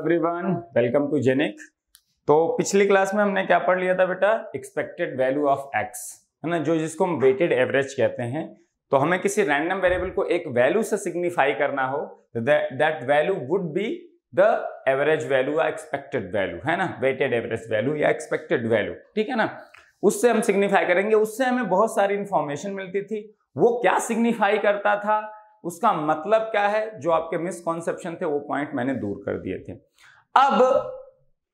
Everyone, welcome to genic. तो पिछली class में हमने क्या पढ़ लिया था बेटा, एक्सपेक्टेड वैल्यू ऑफ एक्स, है ना, जो जिसको हम वेटेड एवरेज कहते हैं। तो हमें किसी रैंडम वेरिएबल को एक वैल्यू से सिग्निफाई करना हो तो that value would be the average value या एक्सपेक्टेड वैल्यू, है ना, वेटेड एवरेज वैल्यू या एक्सपेक्टेड वैल्यू, ठीक है ना। उससे हम सिग्निफाई करेंगे। उससे हमें बहुत सारी इंफॉर्मेशन मिलती थी। वो क्या सिग्निफाई करता था, उसका मतलब क्या है, जो आपके मिसकॉन्सेप्शन थे वो पॉइंट मैंने दूर कर दिए थे। अब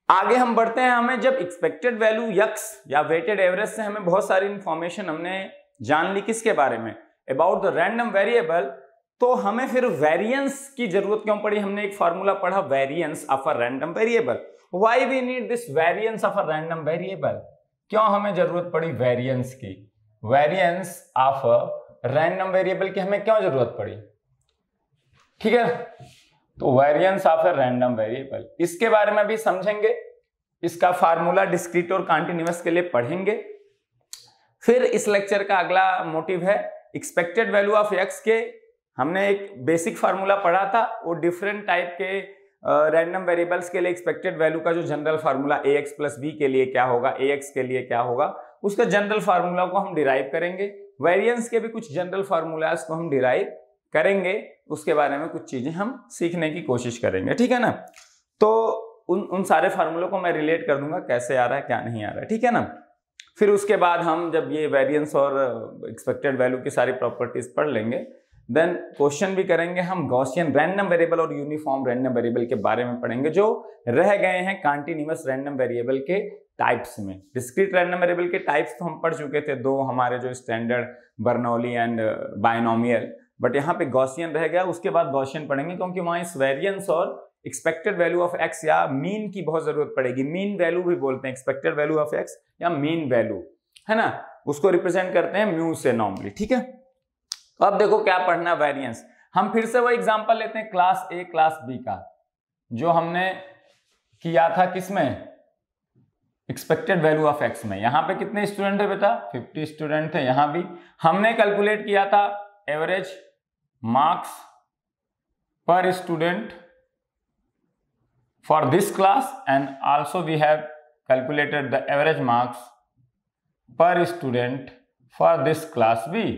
आगे हम बढ़ते हैं। हमें जब एक्सपेक्टेड वैल्यू यक्स या वेटेड एवरेज से हमें बहुत सारी इंफॉर्मेशन हमने जान ली किसके बारे में, अबाउट द रैंडम वेरिएबल, तो हमें फिर वेरिएंस की जरूरत क्यों पड़ी। हमने एक फार्मूला पढ़ा, variance of a random variable. Why we need this variance of a random variable, क्यों हमें जरूरत पड़ी वेरिएंस की, variance of a random variable की हमें क्यों जरूरत पड़ी, ठीक है। तो variance of a random variable, इसके बारे में भी समझेंगे। इसका फार्मूला डिस्क्रीट और कॉन्टिन्यूअस के लिए पढ़ेंगे। फिर इस लेक्चर का अगला मोटिव है एक्सपेक्टेड वैल्यू ऑफ एक्स के। हमने एक बेसिक फार्मूला पढ़ा था, वो डिफरेंट टाइप के रैंडम वेरिएबल्स के लिए एक्सपेक्टेड वैल्यू का जो जनरल फार्मूला ए एक्स प्लस बी के लिए क्या होगा, ए एक्स के लिए क्या होगा, उसका जनरल फार्मूला को हम डिराइव करेंगे। वेरिएंस के भी कुछ जनरल फार्मूलाज को हम डिराइव करेंगे। उसके बारे में कुछ चीजें हम सीखने की कोशिश करेंगे, ठीक है ना। तो उन सारे फार्मूलों को मैं रिलेट कर दूंगा, कैसे आ रहा है क्या नहीं आ रहा है, ठीक है ना। फिर उसके बाद हम जब ये वेरिएंस और एक्सपेक्टेड वैल्यू की सारी प्रॉपर्टीज पढ़ लेंगे, देन क्वेश्चन भी करेंगे हम। गॉसियन रैंडम वेरिएबल और यूनिफॉर्म रैंडम वेरिएबल के बारे में पढ़ेंगे, जो रह गए हैं कॉन्टिन्यूअस रैंडम वेरिएबल के टाइप्स में। डिस्क्रीट रैंडम वेरिएबल के टाइप्स तो हम पढ़ चुके थे, दो हमारे जो standard, Bernoulli and binomial, but यहाँ पे गॉसियन रह गया। उसके बाद गॉसियन पढ़ेंगे, क्योंकि वहां इस वेरिएंस और एक्सपेक्टेड वैल्यू ऑफ एक्स या मीन की बहुत जरूरत पड़ेगी। मीन वैल्यू भी बोलते हैं एक्सपेक्टेड वैल्यू ऑफ एक्स या मीन वैल्यू, है ना, उसको रिप्रेजेंट करते हैं म्यू से नॉर्मली, ठीक है। तो अब देखो क्या पढ़ना, वेरिएंस। हम फिर से वो एग्जांपल लेते हैं क्लास ए क्लास बी का, जो हमने किया था किसमें, एक्सपेक्टेड वैल्यू ऑफ एक्स में। यहां पे कितने स्टूडेंट है बेटा, 50 स्टूडेंट थे। यहां भी हमने कैलकुलेट किया था एवरेज मार्क्स पर student for this class, and also we have calculated the average marks पर student for this class B,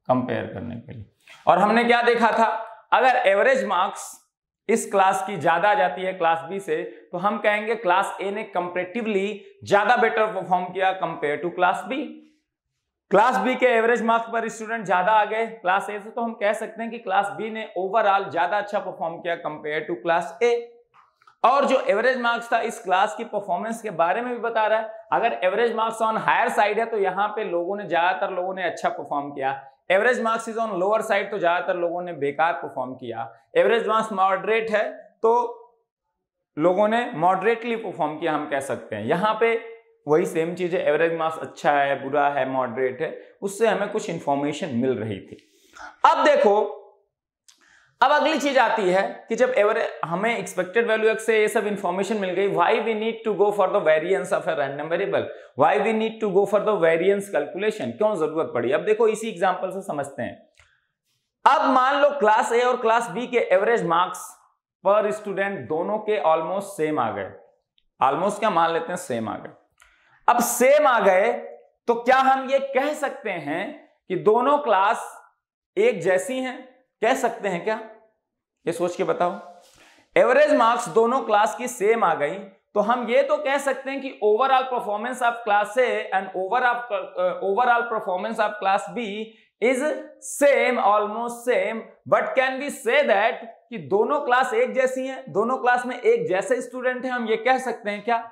compare करने के लिए। और हमने क्या देखा था, अगर एवरेज मार्क्स इस क्लास की ज्यादा आ जाती है क्लास बी से, तो हम कहेंगे क्लास ए ने कंपैरेटिवली ज्यादा बेटर परफॉर्म किया compare to class B. Class B के एवरेज मार्क्स पर स्टूडेंट ज्यादा आ गए क्लास ए से, तो हम कह सकते हैं कि क्लास बी ने ओवरऑल ज्यादा अच्छा परफॉर्म किया कंपेयर टू क्लास ए। और जो एवरेज मार्क्स था इस क्लास की परफॉर्मेंस के बारे में भी बता रहा है। अगर average marks on higher side है तो यहाँ पे ज्यादातर लोगों ने अच्छा परफॉर्म किया। Average marks is on lower side तो ज्यादातर लोगों ने बेकार परफॉर्म किया। एवरेज मार्क्स मॉडरेट है तो लोगों ने मॉडरेटली परफॉर्म किया, हम कह सकते हैं। यहाँ पे वही सेम चीज है, एवरेज मार्क्स अच्छा है, बुरा है, मॉडरेट है, उससे हमें कुछ इंफॉर्मेशन मिल रही थी। अब देखो, अब अगली चीज आती है कि जब हमें एक्सपेक्टेड वैल्यू एक्स से ये सब इंफॉर्मेशन मिल गई, why we need to go for the variance of a random variable, why we need to go for the variance calculation, क्यों जरूरत पड़ी। अब देखो इसी एग्जांपल से समझते हैं। अब मान लो क्लास ए और क्लास बी के एवरेज मार्क्स पर स्टूडेंट दोनों के ऑलमोस्ट सेम आ गए। ऑलमोस्ट क्या मान लेते हैं, सेम आ गए। अब सेम आ गए तो क्या हम ये कह सकते हैं कि दोनों क्लास एक जैसी हैं, कह सकते हैं क्या, ये सोच के बताओ। एवरेज मार्क्स दोनों क्लास की सेम आ गई तो हम ये तो कह सकते हैं कि overall performance of class A and overall performance of class B is same, almost same. But can we say that कि दोनों क्लास एक जैसी हैं, दोनों क्लास में एक जैसे स्टूडेंट हैं, हम ये कह सकते हैं क्या,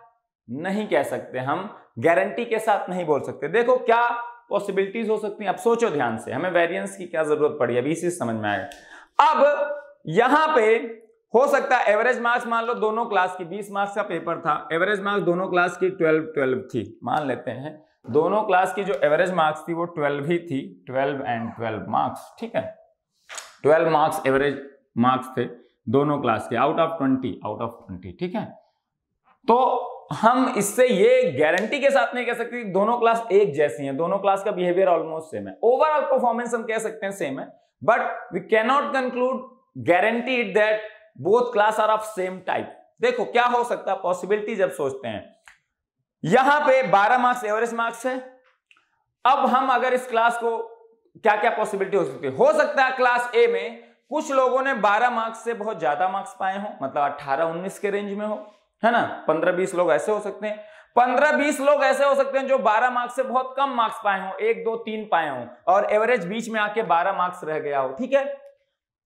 नहीं कह सकते। हम गारंटी के साथ नहीं बोल सकते। देखो क्या पॉसिबिलिटीज हो सकती हैं। अब सोचो ध्यान से, हमें वेरिएंस की क्या जरूरत पड़ी, अभी इसी समझ में आएगा। अब यहां पे हो सकता है एवरेज मार्क्स, मान लो दोनों क्लास की 20 मार्क्स का पेपर था, एवरेज मार्क्स दोनों क्लास की 12 थी, मान लेते हैं दोनों क्लास की जो एवरेज मार्क्स थी वो 12 ही थी, 12 एंड 12 मार्क्स, ठीक है। 12 मार्क्स एवरेज मार्क्स थे दोनों क्लास के, आउट ऑफ 20, ठीक है। तो हम इससे ये गारंटी के साथ नहीं कह सकते कि दोनों क्लास एक जैसी हैं, दोनों क्लास का बिहेवियर ऑलमोस्ट सेम है। ओवरऑल परफॉर्मेंस हम कह सकते हैं सेम है, but we can not conclude guaranteed that both class are of same type. देखो क्या हो सकता है पॉसिबिलिटी जब सोचते हैं, यहां पे 12 मार्क्स एवरेज मार्क्स है। अब हम अगर इस क्लास को क्या क्या पॉसिबिलिटी हो सकता है क्लास ए में कुछ लोगों ने 12 मार्क्स से बहुत ज्यादा मार्क्स पाए हो, मतलब 18-19 के रेंज में हो, है ना। 15-20 लोग ऐसे हो सकते हैं, 15-20 लोग ऐसे हो सकते हैं जो 12 मार्क्स से बहुत कम मार्क्स पाए हो, 1 2 3 पाए हो, और एवरेज बीच में आके 12 मार्क्स रह गया हो, ठीक है।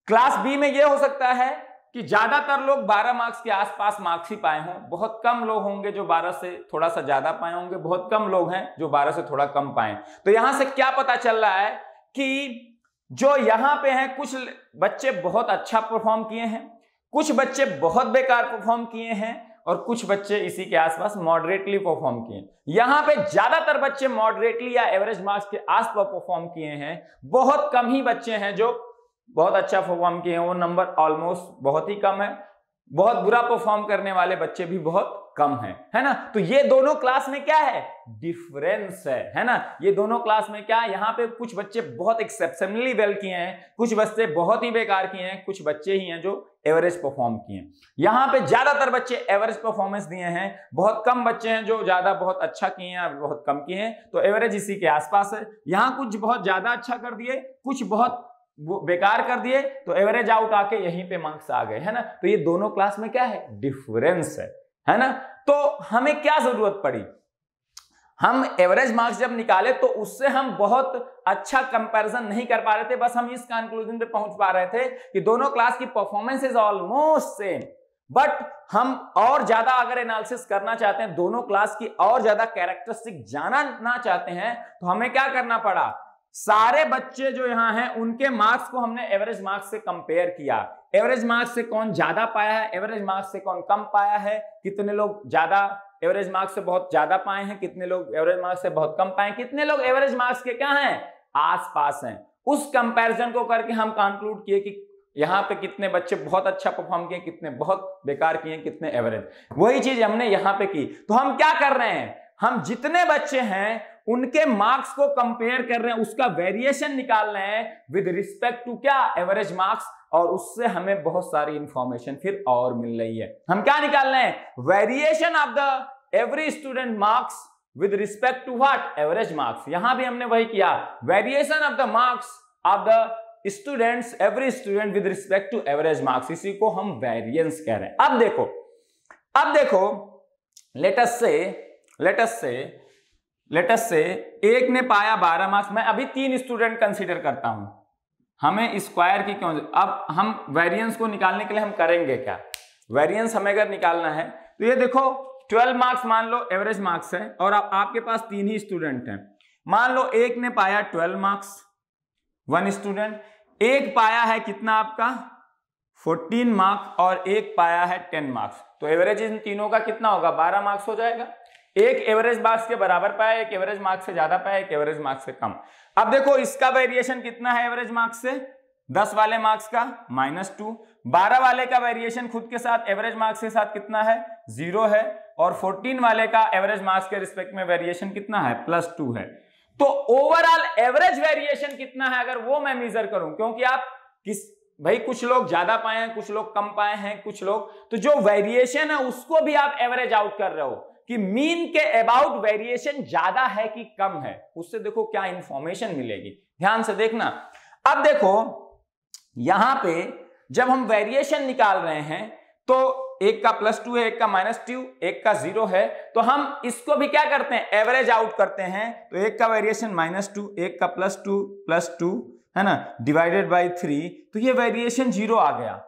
क्लास बी में यह हो सकता है कि ज्यादातर लोग 12 मार्क्स के आसपास मार्क्स ही पाए हों, बहुत कम लोग होंगे जो 12 से थोड़ा सा ज्यादा पाए होंगे, बहुत कम लोग हैं जो 12 से थोड़ा कम पाए। तो यहां से क्या पता चल रहा है कि जो यहां पे हैं कुछ बच्चे बहुत अच्छा परफॉर्म किए हैं, कुछ बच्चे बहुत बेकार परफॉर्म किए हैं, और कुछ बच्चे इसी के आसपास मॉडरेटली परफॉर्म किए। यहां पे ज्यादातर बच्चे मॉडरेटली या एवरेज मार्क्स के आसपास परफॉर्म किए हैं, बहुत कम ही बच्चे हैं जो बहुत अच्छा परफॉर्म किए हैं, वो नंबर ऑलमोस्ट बहुत ही कम है। बहुत बुरा परफॉर्म करने वाले बच्चे भी बहुत कम है ना। तो ये दोनों क्लास में क्या है, डिफरेंस है ना। ये दोनों क्लास में क्या है, यहाँ पे कुछ बच्चे बहुत एक्सेप्शनली वेल किए हैं, कुछ बच्चे बहुत ही बेकार किए हैं, कुछ बच्चे ही हैं जो एवरेज परफॉर्म किए हैं। यहाँ पे ज्यादातर बच्चे एवरेज परफॉर्मेंस दिए हैं, बहुत कम बच्चे हैं जो ज्यादा बहुत अच्छा किए हैं, बहुत कम किए हैं, तो एवरेज इसी के आसपास है। यहाँ कुछ बहुत ज्यादा अच्छा कर दिए, कुछ बहुत बेकार कर दिए, तो एवरेज आउट आके यहीं पे मार्क्स आ गए, है ना। तो ये दोनों क्लास में क्या है, डिफरेंस है ना। तो हमें क्या जरूरत पड़ी, हम एवरेज मार्क्स जब निकाले तो उससे हम बहुत अच्छा कंपैरिजन नहीं कर पा रहे थे, बस हम इस कंक्लूजन पे पहुंच पा रहे थे कि दोनों क्लास की performance is almost same. But हम और ज्यादा अगर एनालिसिस करना चाहते हैं, दोनों क्लास की और ज्यादा कैरेक्टरिस्टिक जानना चाहते हैं, तो हमें क्या करना पड़ा, सारे बच्चे जो यहां हैं उनके मार्क्स को हमने एवरेज मार्क्स से कंपेयर किया। एवरेज मार्क्स से कौन ज्यादा पाया है, एवरेज मार्क्स से कौन कम पाया है, कितने लोग ज्यादा एवरेज मार्क्स से बहुत ज्यादा पाए हैं, कितने लोग एवरेज मार्क्स से बहुत कम पाए, कितने लोग एवरेज मार्क्स के क्या हैं, आसपास हैं। उस कंपैरिजन को करके हम कंक्लूड किए कि यहां पे कितने बच्चे बहुत अच्छा परफॉर्म किए, कितने बहुत बेकार किए, कितने एवरेज। वही चीज हमने यहां पे की। तो हम क्या कर रहे हैं, हम जितने बच्चे हैं उनके मार्क्स को कंपेयर कर रहे हैं, उसका वेरिएशन निकाल रहे हैं विद रिस्पेक्ट टू क्या, एवरेज मार्क्स, और उससे हमें बहुत सारी इंफॉर्मेशन फिर और मिल रही है। हम क्या निकाल रहे हैं, variation of the every student marks with respect to what, average marks. यहां भी हमने वही किया, variation of the marks of the students, every student with respect to average marks, इसी को हम वेरिएंस कह रहे हैं। अब देखो लेटस से एक ने पाया 12 मार्क्स, मैं अभी 3 स्टूडेंट कंसीडर करता हूं, हमें स्क्वायर की क्यों, अब हम वेरिएंस को निकालने के लिए हम करेंगे क्या, वेरिएंस हमें अगर निकालना है तो ये देखो 12 मार्क्स मान लो एवरेज मार्क्स है, और आपके पास 3 ही स्टूडेंट हैं। मान लो एक ने पाया 12 मार्क्स, 1 स्टूडेंट, एक पाया है कितना आपका 14 मार्क्स, और एक पाया है 10 मार्क्स, तो एवरेज इन तीनों का कितना होगा, 12 मार्क्स हो जाएगा। एक एवरेज मार्क्स के बराबर पाया, एक एवरेज मार्क्स से ज्यादा पाया, एक एवरेज मार्क्स से कम। अब देखो इसका वेरिएशन कितना है एवरेज मार्क्स से, 10 वाले मार्क्स का -2, 12 वाले का वेरिएशन खुद के साथ एवरेज मार्क्स के साथ कितना है, 0 है, और 14 वाले का एवरेज मार्क्स के रिस्पेक्ट में वेरिएशन कितना है, +2 है। तो ओवरऑल एवरेज वेरिएशन कितना है अगर वो मैं मेजर करूं, क्योंकि आप भाई कुछ लोग ज्यादा पाए हैं, कुछ लोग कम पाए हैं, कुछ लोग, तो जो वेरिएशन है उसको भी आप एवरेज आउट कर रहे हो कि मीन के अबाउट वेरिएशन ज्यादा है कि कम है, उससे देखो क्या इंफॉर्मेशन मिलेगी, ध्यान से देखना। अब देखो यहां पे जब हम वेरिएशन निकाल रहे हैं तो एक का +2 है, एक का -2, एक का 0 है, तो हम इसको भी क्या करते हैं, एवरेज आउट करते हैं। तो एक का वेरिएशन -2, एक का +2 है ना, डिवाइडेड बाई 3, तो ये वेरिएशन 0 आ गया।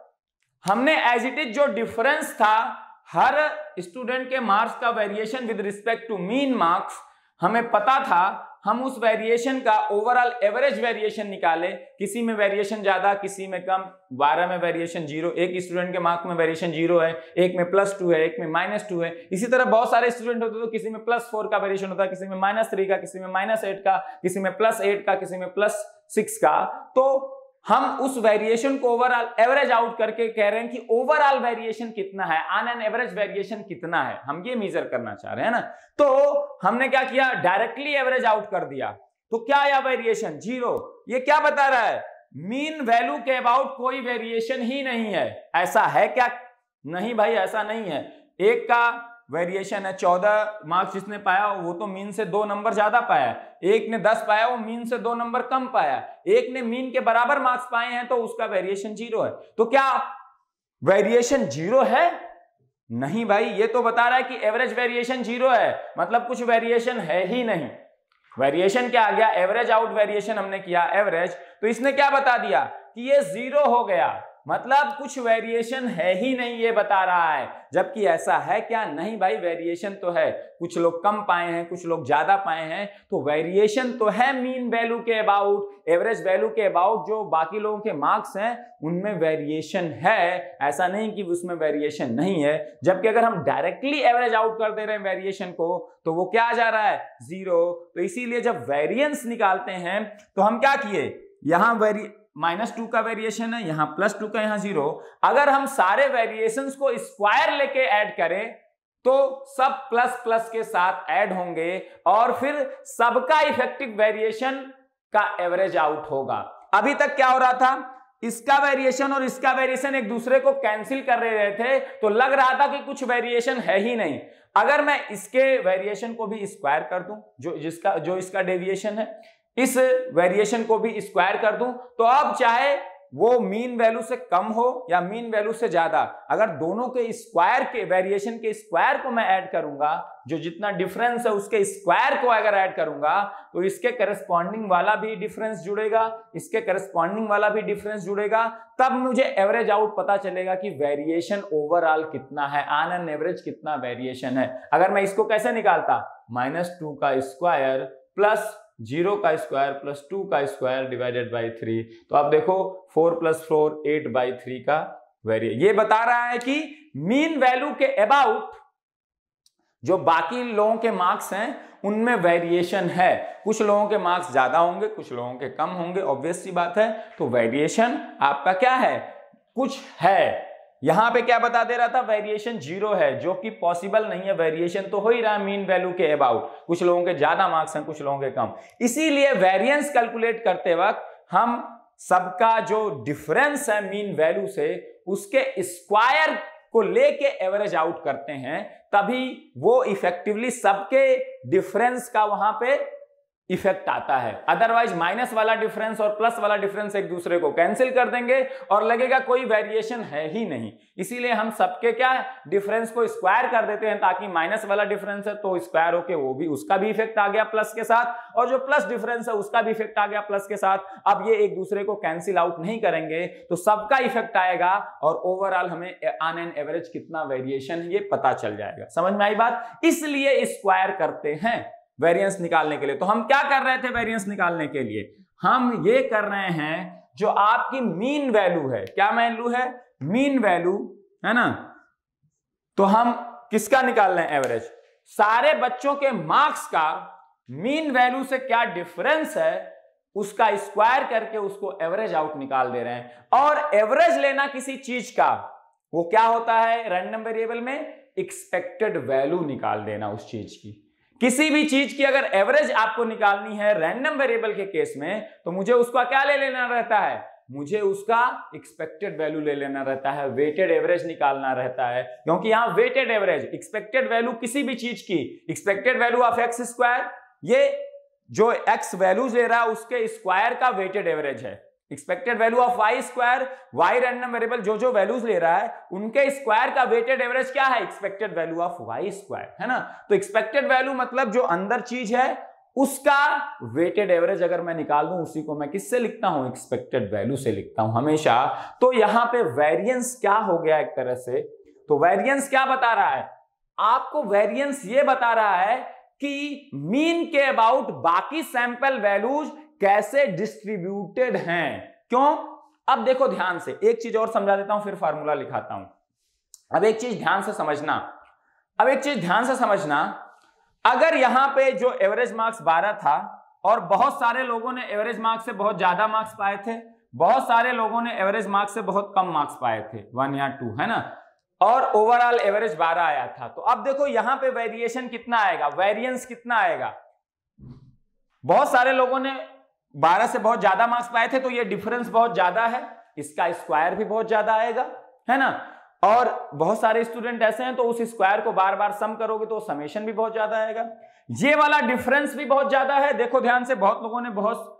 हमने एज इट इज जो डिफरेंस था हर स्टूडेंट के मार्क्स का variation with respect to mean marks, हमें पता था, हम उस वेरिएशन का ओवरऑल एवरेज वेरिएशन निकाले, किसी में वेरिएशन ज्यादा, किसी में कम, 12 में वेरिएशन 0, एक स्टूडेंट के मार्क्स में वेरिएशन 0 है, एक में +2 है, एक में -2 है, इसी तरह बहुत सारे स्टूडेंट होते तो किसी में +4 का वेरिएशन होता, किसी में -3 का, किसी में -8 का, किसी में +8 का, किसी में +6 का। तो हम उस वेरिएशन को ओवरऑल एवरेज आउट करके कह रहे हैं कि ओवरऑल वेरिएशन कितना है, ऑन एन एवरेज वेरिएशन कितना है, हम ये मेजर करना चाह रहे हैं ना। तो हमने क्या किया, डायरेक्टली एवरेज आउट कर दिया। तो क्या आया वेरिएशन 0। ये क्या बता रहा है, मीन वैल्यू के अबाउट कोई वेरिएशन ही नहीं है। ऐसा है क्या, नहीं भाई, ऐसा नहीं है। एक का वेरिएशन है 14 मार्क्स जिसने पाया वो तो मीन से 2 नंबर ज्यादा पाया, एक ने 10 पाया वो मीन से 2 नंबर कम पाया, एक ने मीन के बराबर मार्क्स पाए हैं तो उसका वेरिएशन 0 है। तो क्या वेरिएशन 0 है? नहीं भाई, ये तो बता रहा है कि एवरेज वेरिएशन 0 है, मतलब कुछ वेरिएशन है ही नहीं। वेरिएशन क्या आ गया? एवरेज आउट वेरिएशन हमने किया एवरेज, तो इसने क्या बता दिया कि ये 0 हो गया, मतलब कुछ वेरिएशन है ही नहीं, ये बता रहा है। जबकि ऐसा है क्या? नहीं भाई, वेरिएशन तो है, कुछ लोग कम पाए हैं, कुछ लोग ज्यादा पाए हैं, तो वेरिएशन तो है मीन वैल्यू के अबाउट, एवरेज वैल्यू के अबाउट। जो बाकी लोगों के मार्क्स हैं उनमें वेरिएशन है, ऐसा नहीं कि उसमें वेरिएशन नहीं है। जबकि अगर हम डायरेक्टली एवरेज आउट कर दे रहे हैं वेरिएशन को तो वो क्या आ जा रहा है? 0। तो इसीलिए जब वेरिएंस निकालते हैं तो हम क्या किए, यहां -2 का वेरिएशन है, यहां +2 का, यहां 0। अगर हम सारे वेरिएशंस को स्क्वायर लेके ऐड करें तो सब प्लस प्लस के साथ ऐड होंगे और फिर सबका इफेक्टिव वेरिएशन का एवरेज आउट होगा। अभी तक क्या हो रहा था? इसका वेरिएशन और इसका वेरिएशन एक दूसरे को कैंसिल कर रहे थे, तो लग रहा था कि कुछ वेरिएशन है ही नहीं। अगर मैं इसके वेरिएशन को भी स्क्वायर कर दूं, जो इसका डेविएशन है, इस वेरिएशन को भी स्क्वायर कर दूं, तो अब चाहे वो मीन वैल्यू से कम हो या मीन वैल्यू से ज्यादा, अगर दोनों के स्क्वायर के वेरिएशन के स्क्वायर को मैं ऐड करूंगा, जो जितना डिफरेंस है उसके स्क्वायर को अगर ऐड करूंगा, तो इसके करस्पॉन्डिंग वाला भी डिफरेंस जुड़ेगा, इसके करस्पॉन्डिंग वाला भी डिफरेंस जुड़ेगा, तब मुझे एवरेज आउट पता चलेगा कि वेरिएशन ओवरऑल कितना है, ऑन एन एवरेज कितना वेरिएशन है। अगर मैं इसको कैसे निकालता? -2 का स्क्वायर प्लस 0 का स्क्वायर प्लस 2 का स्क्वायर डिवाइडेड बाई 3। तो आप देखो 4 + 4 8/3 का वेरिएशन। ये बता रहा है कि मीन वैल्यू के अबाउट जो बाकी लोगों के मार्क्स हैं उनमें वेरिएशन है। कुछ लोगों के मार्क्स ज्यादा होंगे, कुछ लोगों के कम होंगे, ऑब्वियस सी बात है। तो वेरिएशन आपका क्या है? कुछ है। यहां पे क्या बता दे रहा था? वेरिएशन 0 है, जो कि पॉसिबल नहीं है। वेरिएशन तो हो ही रहा है मीन वैल्यू के अबाउट, कुछ लोगों के ज्यादा मार्क्स हैं, कुछ लोगों के कम। इसीलिए वेरिएंस कैलकुलेट करते वक्त हम सबका जो डिफरेंस है मीन वैल्यू से, उसके स्क्वायर को लेके एवरेज आउट करते हैं, तभी वो इफेक्टिवली सबके डिफरेंस का वहां पे इफेक्ट आता है। अदरवाइज माइनस वाला डिफरेंस और प्लस वाला डिफरेंस एक दूसरे को कैंसिल कर देंगे और लगेगा कोई वेरिएशन है ही नहीं। इसीलिए हम सबके क्या डिफरेंस को स्क्वायर कर देते हैं, ताकि माइनस वाला डिफरेंस है तो स्क्वायर होके वो भी, उसका भी इफेक्ट आ गया प्लस के साथ, और जो प्लस डिफरेंस है उसका भी इफेक्ट आ गया प्लस के साथ। अब ये एक दूसरे को कैंसिल आउट नहीं करेंगे तो सबका इफेक्ट आएगा और ओवरऑल हमें ऑन एन एवरेज कितना वेरिएशन है ये पता चल जाएगा। समझ में आई बात? इसलिए स्क्वायर करते हैं वेरिएंस निकालने के लिए। तो हम क्या कर रहे थे वेरिएंस निकालने के लिए? हम ये कर रहे हैं जो आपकी मीन वैल्यू है। क्या वैल्यू है? मीन वैल्यू है ना। तो हम किसका निकाल रहे हैं? एवरेज। सारे बच्चों के मार्क्स का मीन वैल्यू से क्या डिफरेंस है उसका स्क्वायर करके उसको एवरेज आउट निकाल दे रहे हैं। और एवरेज लेना किसी चीज का, वो क्या होता है रैंडम वेरिएबल में? एक्सपेक्टेड वैल्यू निकाल देना उस चीज की। किसी भी चीज की अगर एवरेज आपको निकालनी है रैंडम वेरिएबल के केस में, तो मुझे उसका क्या ले लेना रहता है? मुझे उसका एक्सपेक्टेड वैल्यू ले लेना रहता है, वेटेड एवरेज निकालना रहता है। क्योंकि यहां वेटेड एवरेज, एक्सपेक्टेड वैल्यू किसी भी चीज की, expected value of x square, ये जो एक्स वैल्यूज ले रहा है उसके स्क्वायर का वेटेड एवरेज है। Expected value of Y square, Y random variable जो जो वैल्यूज ले रहा है उनके स्क्वायर का वेटेड एवरेज क्या है? Expected value of Y square, है ना। तो एक्सपेक्टेड वैल्यू मतलब जो अंदर चीज है उसका वेटेड एवरेज अगर मैं निकाल दूं, उसी को मैं किससे लिखता हूं? एक्सपेक्टेड वैल्यू से लिखता हूं हमेशा। तो यहां पे वेरिएंस क्या हो गया एक तरह से? तो वेरिएंस क्या बता रहा है आपको? वेरिएंस ये बता रहा है कि मीन के अबाउट बाकी सैंपल वैल्यूज कैसे डिस्ट्रीब्यूटेड हैं। क्यों? अब देखो ध्यान से, एक चीज और समझा देता हूं फिर फार्मूला लिखाता हूं। अब एक चीज ध्यान से समझना, अगर यहां पे जो एवरेज मार्क्स 12 था और बहुत सारे लोगों ने एवरेज मार्क्स से बहुत ज्यादा मार्क्स पाए थे, बहुत सारे लोगों ने एवरेज मार्क्स से बहुत कम मार्क्स पाए थे, 1 या 2, है ना, और ओवरऑल एवरेज 12 आया था। तो अब देखो यहां पे वेरिएशन कितना आएगा, वेरिएंस कितना आएगा? बहुत सारे लोगों ने 12 से बहुत ज्यादा मार्क्स पाए थे तो ये डिफरेंस बहुत ज्यादा है, इसका स्क्वायर भी बहुत ज्यादा आएगा, है ना। और बहुत सारे स्टूडेंट ऐसे हैं तो उस स्क्वायर को बार बार सम करोगे तो समेशन भी बहुत ज्यादा आएगा। ये वाला डिफरेंस भी बहुत ज्यादा है, देखो ध्यान से, बहुत लोगों ने बहुत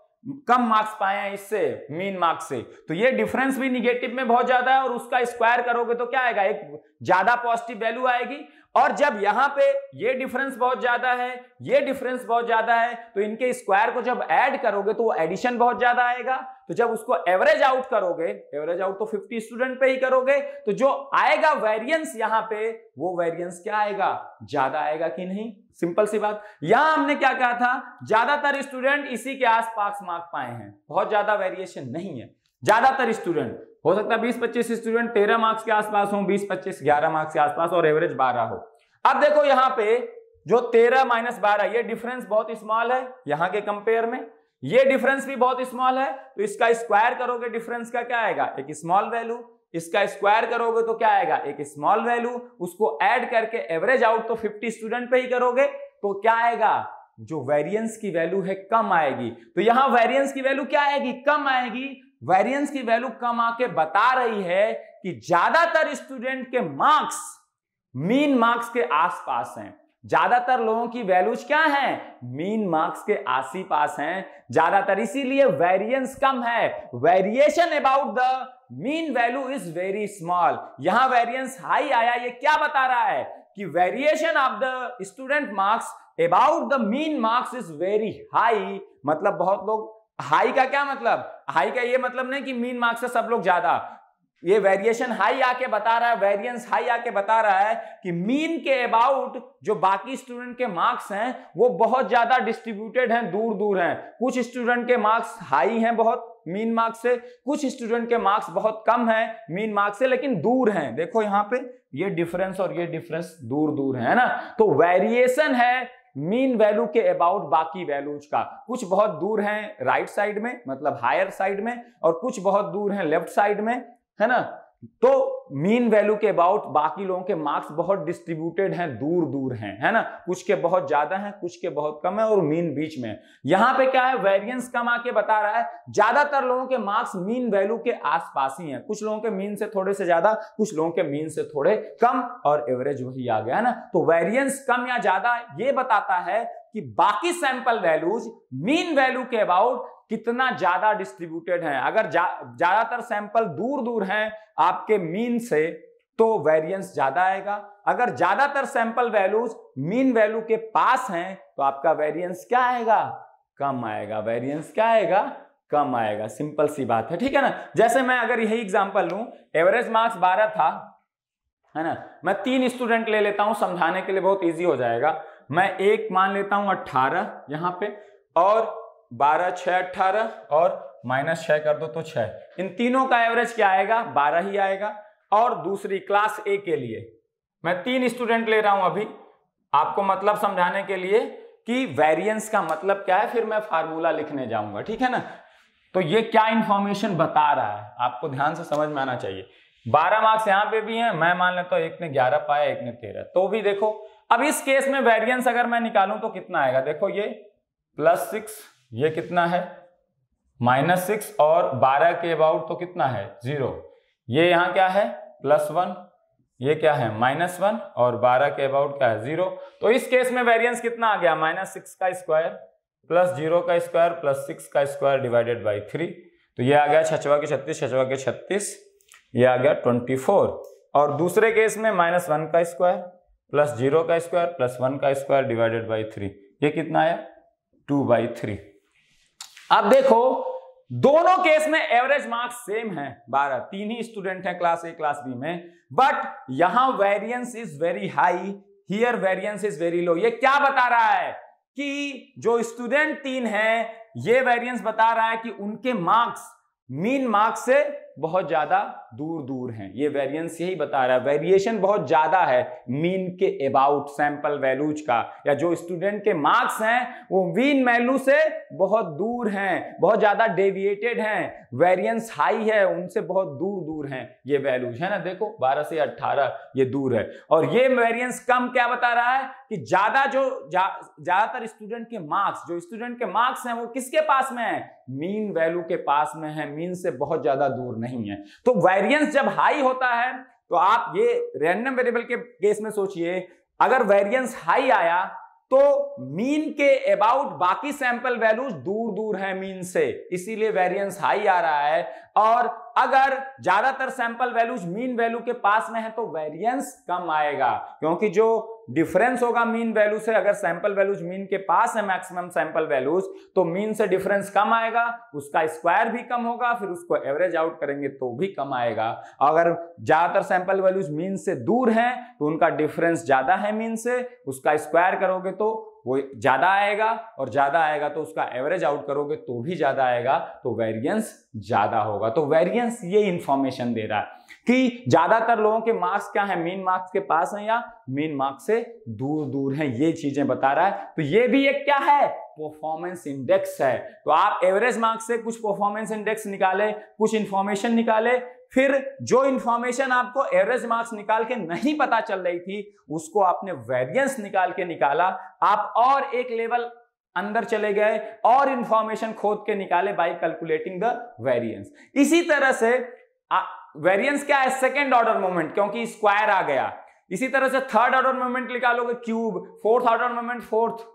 कम मार्क्स पाए हैं इससे, मीन मार्क्स से, तो ये डिफरेंस भी निगेटिव में बहुत ज्यादा है और उसका स्क्वायर करोगे तो क्या आएगा, एक ज्यादा पॉजिटिव वैल्यू आएगी। और जब यहां पे ये डिफरेंस बहुत ज्यादा है, ये डिफरेंस बहुत ज्यादा है, तो इनके स्क्वायर को जब ऐड करोगे तो वो एडिशन बहुत ज्यादा आएगा। तो जब उसको एवरेज आउट करोगे, एवरेज आउट तो 50 स्टूडेंट पे ही करोगे, तो जो आएगा वेरिएंस यहां पे, वो वेरिएंस क्या आएगा, ज्यादा आएगा कि नहीं। सिंपल सी बात। यहां हमने क्या कहा था, ज्यादातर स्टूडेंट इसी के आसपास मार्क पाए हैं, बहुत ज्यादा वेरिएशन नहीं है। ज्यादातर स्टूडेंट, हो सकता है 20-25 स्टूडेंट 13 मार्क्स के आसपास हो, 20-25 11 मार्क्स के आसपास, और एवरेज 12 हो। अब देखो यहां पे जो 13 - 12, ये डिफरेंस बहुत स्मॉल है यहां के कंपेयर में, ये डिफरेंस भी बहुत स्मॉल है, तो इसका स्क्वायर करोगे डिफरेंस का क्या आएगा, एक स्मॉल वैल्यू। इसका स्क्वायर करोगे तो क्या आएगा, एक स्मॉल वैल्यू। उसको ऐड करके एवरेज आउट तो 50 स्टूडेंट पे ही करोगे तो क्या आएगा, जो वेरिएंस की वैल्यू है कम आएगी। तो यहां वेरिएंस की वैल्यू क्या आएगी, कम आएगी। वेरिएंस की वैल्यू कम आके बता रही है कि ज्यादातर स्टूडेंट के मार्क्स मीन मार्क्स के आसपास हैं। ज्यादातर लोगों की वैल्यूज क्या हैं, मीन मार्क्स के आसपास हैं ज्यादातर, इसीलिए वेरिएंस कम है। Variation about the mean value is very small. यहां वेरिएंस हाई आया, ये क्या बता रहा है कि variation of the student marks about the mean marks is very high. मतलब बहुत लोग, हाई का क्या मतलब, हाई का ये मतलब नहीं कि मीन मार्क्स से सब लोग ज्यादा, ये वेरिएशन हाई आके बता रहा है, वेरिएंस हाई आके बता रहा है कि मीन के अबाउट जो बाकी स्टूडेंट के मार्क्स हैं वो बहुत ज्यादा डिस्ट्रीब्यूटेड हैं, दूर दूर हैं। कुछ स्टूडेंट के मार्क्स हाई हैं बहुत मीन मार्क्स से, कुछ स्टूडेंट के मार्क्स बहुत कम हैं मीन मार्क्स से, लेकिन दूर हैं। देखो यहां पे ये डिफरेंस और ये डिफरेंस दूर दूर है ना। तो वेरिएशन है मीन वैल्यू के अबाउट बाकी वैल्यूज का, कुछ बहुत दूर हैं राइट साइड में, मतलब हायर साइड में, और कुछ बहुत दूर हैं लेफ्ट साइड में, है ना। तो मीन वैल्यू के अबाउट बाकी लोगों के मार्क्स बहुत डिस्ट्रीब्यूटेड हैं, दूर दूर हैं, है ना। कुछ के बहुत ज्यादा हैं, कुछ के बहुत कम है, और मीन बीच में। यहां पे क्या है, वेरिएंस कम आके बता रहा है ज्यादातर लोगों के मार्क्स मीन वैल्यू के आसपास ही हैं। कुछ लोगों के मीन से थोड़े से ज्यादा, कुछ लोगों के मीन से थोड़े कम, और एवरेज वही आ गया, है ना। तो वेरिएंस कम या ज्यादा ये बताता है कि बाकी सैंपल वैल्यूज मीन वैल्यू के अबाउट कितना ज्यादा डिस्ट्रीब्यूटेड है। अगर ज्यादातर सैंपल दूर दूर हैं आपके मीन से तो वेरिएंस ज्यादा आएगा। अगर ज्यादातर सैंपल वैल्यूज मीन वैल्यू के पास हैं तो आपका वेरिएंस क्या आएगा, कम आएगा। वेरिएंस क्या आएगा, कम आएगा। सिंपल सी बात है, ठीक है ना। जैसे मैं अगर यही एग्जांपल लूं, एवरेज मार्क्स 12 था, है ना। मैं 3 स्टूडेंट ले लेता हूं, समझाने के लिए बहुत इजी हो जाएगा। मैं एक मान लेता हूं 18 यहां पे, और 12 6 18, और -6 कर दो तो 6। इन तीनों का एवरेज क्या आएगा, 12 ही आएगा। और दूसरी क्लास ए के लिए मैं 3 स्टूडेंट ले रहा हूं अभी, आपको मतलब समझाने के लिए कि वेरिएंस का मतलब क्या है, फिर मैं फार्मूला लिखने जाऊंगा, ठीक है ना। तो ये क्या इंफॉर्मेशन बता रहा है आपको ध्यान से समझ में आना चाहिए। 12 मार्क्स यहां पे भी हैं, मैं मान लेता हूं एक ने 11 पाया, एक ने 13, तो भी देखो अब इस केस में वेरिएंस अगर मैं निकालूं तो कितना आएगा। देखो ये +6, ये कितना है -6, और 12 के अबाउट तो कितना है 0। ये यहां क्या है +1, ये क्या है -1, और 12 के अबाउट क्या है 0। तो इस केस में वेरिएंस कितना आ गया, -6 का स्क्वायर प्लस 0 का स्क्वायर प्लस 6 का स्क्वायर डिवाइडेड बाई 3। तो ये आ गया 6 के 36, 6 के 36, ये आ गया 24। और दूसरे केस में -1 का स्क्वायर प्लस 0 का स्क्वायर प्लस 1 का स्क्वायर डिवाइडेड बाई 3, ये कितना आया 2/3। अब देखो दोनों केस में एवरेज मार्क्स सेम है 12, 3 ही स्टूडेंट हैं क्लास ए क्लास बी में, बट यहां variance is very high, here variance is very low. ये क्या बता रहा है कि जो स्टूडेंट 3 हैं ये वेरिएंस बता रहा है कि उनके मार्क्स मीन मार्क्स से बहुत ज्यादा दूर दूर हैं। ये वेरिएंस यही बता रहा है, वेरिएशन बहुत ज्यादा है मीन के अबाउट सैंपल वैल्यूज का, या जो स्टूडेंट के मार्क्स हैं वो मीन वैल्यू से बहुत दूर हैं, बहुत ज्यादा डेविएटेड हैं, वेरिएंस हाई है, उनसे बहुत दूर दूर हैं ये वैल्यूज, है ना। देखो 12 से 18 ये दूर है, और ये वेरिएंस कम क्या बता रहा है कि ज्यादातर स्टूडेंट के मार्क्स, जो स्टूडेंट के मार्क्स हैं वो किसके पास में है, मीन वैल्यू के पास में है, मीन से बहुत ज्यादा दूर नहीं है। तो वेरिएंस जब हाई होता है तो आप ये रैंडम वेरिएबल के केस में सोचिए, अगर वेरिएंस हाई आया तो मीन के अबाउट बाकी सैंपल वैल्यूज दूर दूर है मीन से, इसीलिए वेरिएंस हाई आ रहा है। और अगर ज्यादातर सैंपल वैल्यूज मीन वैल्यू के पास में है तो वेरिएंस कम आएगा, क्योंकि जो डिफरेंस होगा मीन वैल्यू से, अगर सैंपल वैल्यूज मीन के पास है मैक्सिमम सैंपल वैल्यूज, तो मीन से डिफरेंस कम आएगा, उसका स्क्वायर भी कम होगा, फिर उसको एवरेज आउट करेंगे तो भी कम आएगा। अगर ज्यादातर सैंपल वैल्यूज मीन से दूर हैं तो उनका डिफरेंस ज्यादा है मीन से, उसका स्क्वायर करोगे तो वो ज्यादा आएगा, और ज्यादा आएगा तो उसका एवरेज आउट करोगे तो भी ज्यादा आएगा, तो वेरिएंस ज्यादा होगा। तो वेरिएंस ये इंफॉर्मेशन दे रहा है कि ज्यादातर लोगों के मार्क्स क्या है, मीन मार्क्स के पास है या मीन मार्क्स से दूर दूर हैं, ये चीजें बता रहा है। तो ये भी एक क्या है, परफॉर्मेंस इंडेक्स है। तो आप एवरेज मार्क्स से कुछ परफॉर्मेंस इंडेक्स निकाले, कुछ इंफॉर्मेशन निकाले, फिर जो इंफॉर्मेशन आपको एवरेज मार्क्स निकाल के नहीं पता चल रही थी उसको आपने वेरिएंस निकाल के निकाला, आप और एक लेवल अंदर चले गए और इंफॉर्मेशन खोद के निकाले बाय कैलकुलेटिंग द वेरिएंस। इसी तरह से वेरिएंस क्या है, सेकेंड ऑर्डर मोमेंट, क्योंकि स्क्वायर आ गया। इसी तरह से थर्ड ऑर्डर मोमेंट निकालोगे cube, fourth order moment fourth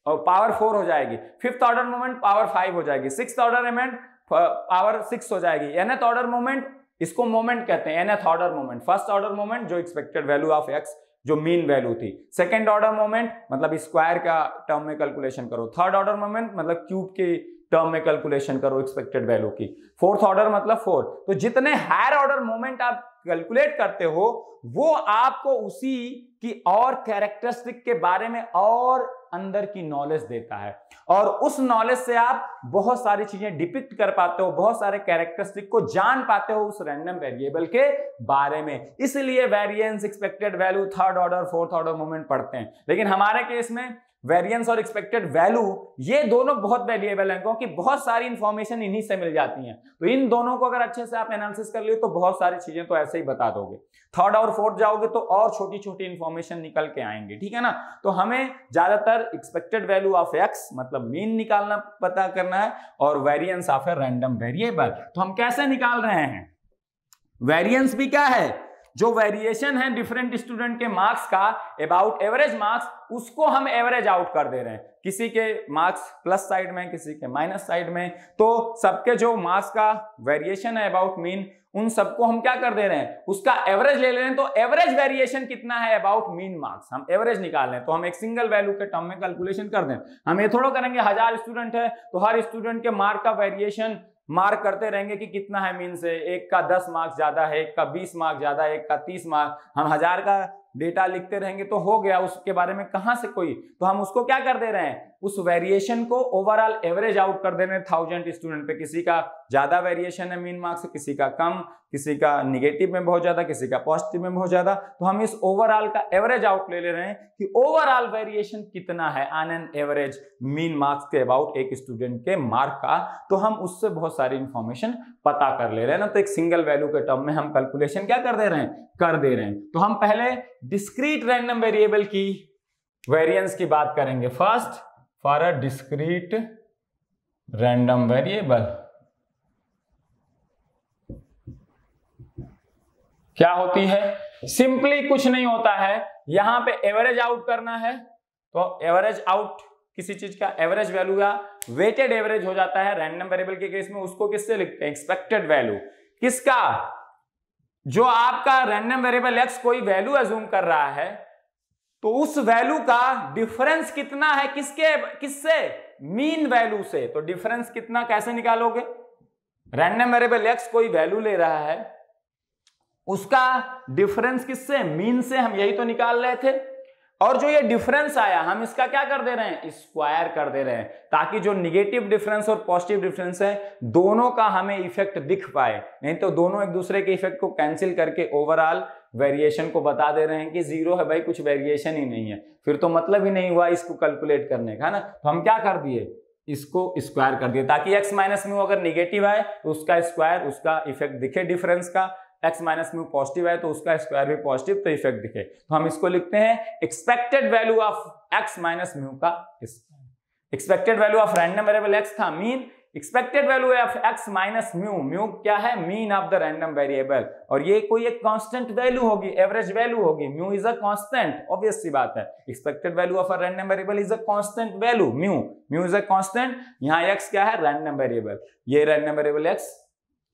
power 4 हो जाएगी, फिफ्थ ऑर्डर मोमेंट पावर 5 हो जाएगी, सिक्स्थ ऑर्डर मोमेंट पावर 6 हो जाएगी, nth ऑर्डर मोमेंट, इसको मोमेंट कहते हैं, nth order moment. First order moment जो एक्सपेक्टेड वैल्यू ऑफ x जो मीन वैल्यू थी, सेकंड ऑर्डर मोमेंट मतलब स्क्वायर का टर्म में कैलकुलेशन करो, थर्ड ऑर्डर मोमेंट मतलब क्यूब की टर्म में कैलकुलेशन करो एक्सपेक्टेड वैल्यू की, फोर्थ ऑर्डर मतलब 4। तो जितने हायर ऑर्डर मोमेंट आप कैलकुलेट करते हो वो आपको उसी की और कैरेक्टरिस्टिक के बारे में और अंदर की नॉलेज देता है, और उस नॉलेज से आप बहुत सारी चीजें डिपिक्ट कर पाते हो, बहुत सारे कैरेक्टरिस्टिक को जान पाते हो उस रैंडम वेरिएबल के बारे में। इसलिए variance, expected value, third order, fourth order moment पढ़ते हैं। लेकिन हमारे केस में वेरिएंस और एक्सपेक्टेड वैल्यू ये दोनों बहुत वैल्यूएबल हैं, क्योंकि बहुत सारी इंफॉर्मेशन इन्हीं से मिल जाती हैं। तो इन दोनों को अगर अच्छे से आप एनालिसिस कर लिए तो बहुत सारी चीजें तो ऐसे ही बता दोगे। थर्ड और फोर्थ जाओगे तो और छोटी छोटी इंफॉर्मेशन निकल के आएंगे, ठीक है ना। तो हमें ज्यादातर एक्सपेक्टेड वैल्यू ऑफ एक्स मतलब मीन निकालना पता करना है, और variance of a random variable. तो हम कैसे निकाल रहे हैं, वेरिएंस भी क्या है, जो वेरिएशन है डिफरेंट स्टूडेंट के मार्क्स का अबाउट एवरेज मार्क्स, उसको हम एवरेज आउट कर दे रहे हैं। किसी के मार्क्स प्लस साइड में, किसी के माइनस साइड में, तो सबके जो मार्क्स का वेरिएशन है अबाउट मीन, उन सबको हम क्या कर दे रहे हैं, उसका एवरेज ले ले रहे हैं। तो एवरेज वेरिएशन कितना है अबाउट मीन मार्क्स, हम एवरेज निकाल रहे हैं। तो हम एक सिंगल वैल्यू के टर्म में कैलकुलेशन कर दें। हम ये थोड़ा करेंगे 1000 स्टूडेंट है तो हर स्टूडेंट के मार्क का वेरिएशन मार्क करते रहेंगे कि कितना है मीन से, एक का 10 मार्क्स ज्यादा है, एक का 20 मार्क्स ज्यादा है, एक का 30 मार्क्स, हम 1000 का डेटा लिखते रहेंगे तो हो गया, उसके बारे में कहां से कोई, तो हम उसको क्या कर दे रहे हैं, उस वेरिएशन को ओवरऑल एवरेज आउट कर दे रहे हैं 1000 स्टूडेंट पे। किसी का ज्यादा वेरिएशन है मीन मार्क्स से, किसी का कम, किसी का निगेटिव में बहुत ज्यादा, किसी का पॉजिटिव में बहुत ज्यादा। तो हम इस ओवरऑल का एवरेज आउट ले रहे हैं कि ओवरऑल वेरिएशन कितना है on an average mean marks के अबाउट एक स्टूडेंट के मार्क का। तो हम उससे बहुत सारी इंफॉर्मेशन पता कर ले रहे हैं ना। तो एक सिंगल वैल्यू के टर्म में हम कैलकुलेशन क्या कर दे रहे हैं, कर दे रहे हैं। तो हम पहले डिस्क्रीट रैंडम वेरिएबल की वेरिएंस की बात करेंगे। First, for a discrete random variable क्या होती है, सिंपली कुछ नहीं होता है, यहां पे एवरेज आउट करना है। तो एवरेज आउट किसी चीज का एवरेज वैल्यू या वेटेड एवरेज हो जाता है रैंडम वेरिएबल के केस में। उसको किससे लिखते हैं, एक्सपेक्टेड वैल्यू। किसका, जो आपका रैंडम वेरिएबल एक्स कोई वैल्यू अज्यूम कर रहा है तो उस वैल्यू का डिफरेंस कितना है, किससे, मीन वैल्यू से। तो डिफरेंस कितना कैसे निकालोगे, रैंडम वेरिएबल एक्स कोई वैल्यू ले रहा है, उसका डिफरेंस किससे, मीन से। हम यही तो निकाल रहे थे। और जो ये डिफरेंस आया हम इसका क्या कर दे रहे हैं, स्क्वायर कर दे रहे हैं, ताकि जो निगेटिव डिफरेंस और पॉजिटिव डिफरेंस है दोनों का हमें इफेक्ट दिख पाए। नहीं तो दोनों एक दूसरे के इफेक्ट को कैंसिल करके ओवरऑल वेरिएशन को बता दे रहे हैं कि 0 है भाई, कुछ वेरिएशन ही नहीं है, फिर तो मतलब ही नहीं हुआ इसको कैलकुलेट करने का ना। तो हम क्या कर दिए, इसको स्क्वायर कर दिए, ताकि एक्स माइनस म्यू अगर निगेटिव आए तो उसका स्क्वायर, उसका इफेक्ट दिखे डिफरेंस का। एक्स माइनस म्यू पॉजिटिव है तो उसका स्क्वायर भी पॉजिटिव, तो इफेक्ट दिखे। तो हम इसको लिखते हैं expected value of x minus mu का square. Expected value of random variable x था mean, expected value of x minus mu, mu क्या है, mean of the random variable, और ये कोई एक कांस्टेंट वैल्यू होगी, एवरेज वैल्यू होगी, mu is a constant, obvious सी बात है, expected value of a random variable is a constant value, mu is a constant, यहाँ एक्स क्या है, रैंडम वेरिएबल, ये रैंडम वेरिएबल एक्स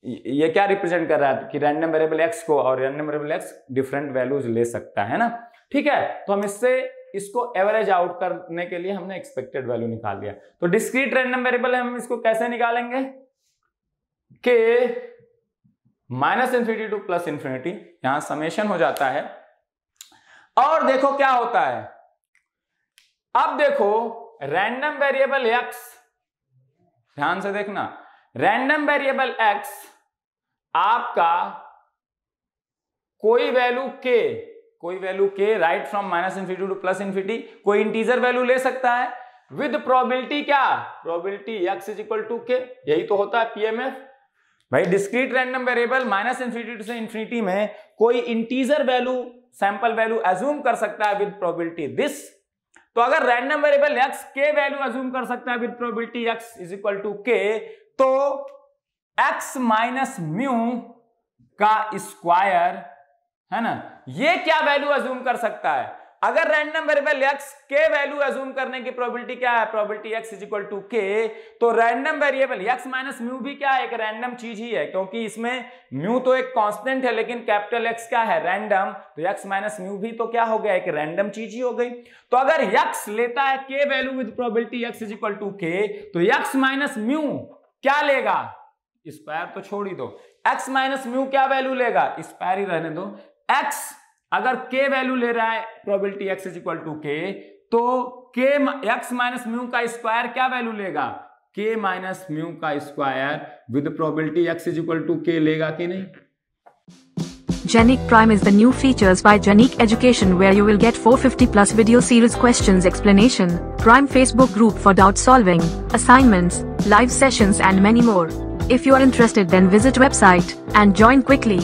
ये क्या रिप्रेजेंट कर रहा है कि रैंडम वेरिएबल एक्स को और random variable x different values ले सकता है ना, ठीक है। तो हम इससे इसको एवरेज आउट करने के लिए हमने एक्सपेक्टेड वैल्यू निकाल लिया। तो डिस्क्रीट रैंडम वेरिएबल है, हम इसको कैसे निकालेंगे कि -∞ टू +∞, यहां समेशन हो जाता है, और देखो क्या होता है, अब देखो रैंडम वेरिएबल एक्स, ध्यान से देखना, रैंडम वेरिएबल एक्स आपका कोई वैल्यू के राइट फ्रॉम -∞ टू +∞, कोई इंटीजर वैल्यू ले सकता है विद प्रोबेबिलिटी, क्या प्रोबेबिलिटी x = k, यही तो होता है पीएमएफ भाई। डिस्क्रीट रैंडम वेरिएबल -∞ से इंफिनिटी में कोई integer value, sample value assume कर सकता है विद प्रोबेबिलिटी दिस। तो अगर random variable x k value assume कर सकता है विद प्रोबेबिलिटी x = k, तो x माइनस म्यू का स्क्वायर है ना, ये क्या वैल्यू अज्यूम कर सकता है। अगर रैंडम वेरिएबल x के वैल्यू अज्यूम करने की प्रोबेबिलिटी क्या है, प्रोबेबिलिटी x = k, तो random variable x minus mu भी क्या है, एक रैंडम चीज ही है, क्योंकि इसमें म्यू तो एक कांस्टेंट है लेकिन कैपिटल X क्या है, रैंडम, तो x माइनस म्यू भी तो क्या हो गया, एक रैंडम चीज ही हो गई। तो अगर x लेता है k value with probability x = k, तो x माइनस म्यू क्या लेगा, स्क्वायर तो छोड़ ही दो, x माइनस म्यू क्या वैल्यू लेगा, स्क्वायर ही रहने दो। x अगर k वैल्यू ले रहा है प्रोबेबिलिटी x = k, तो k x माइनस म्यू का स्क्वायर क्या वैल्यू लेगा, k माइनस म्यू का square with probability x = k लेगा कि नहीं। Genic Prime is the new features by Genic Education where you will get 450+ video series questions explanation, Prime Facebook group for doubt solving, assignments, live sessions and many more. If you are interested then visit website and join quickly.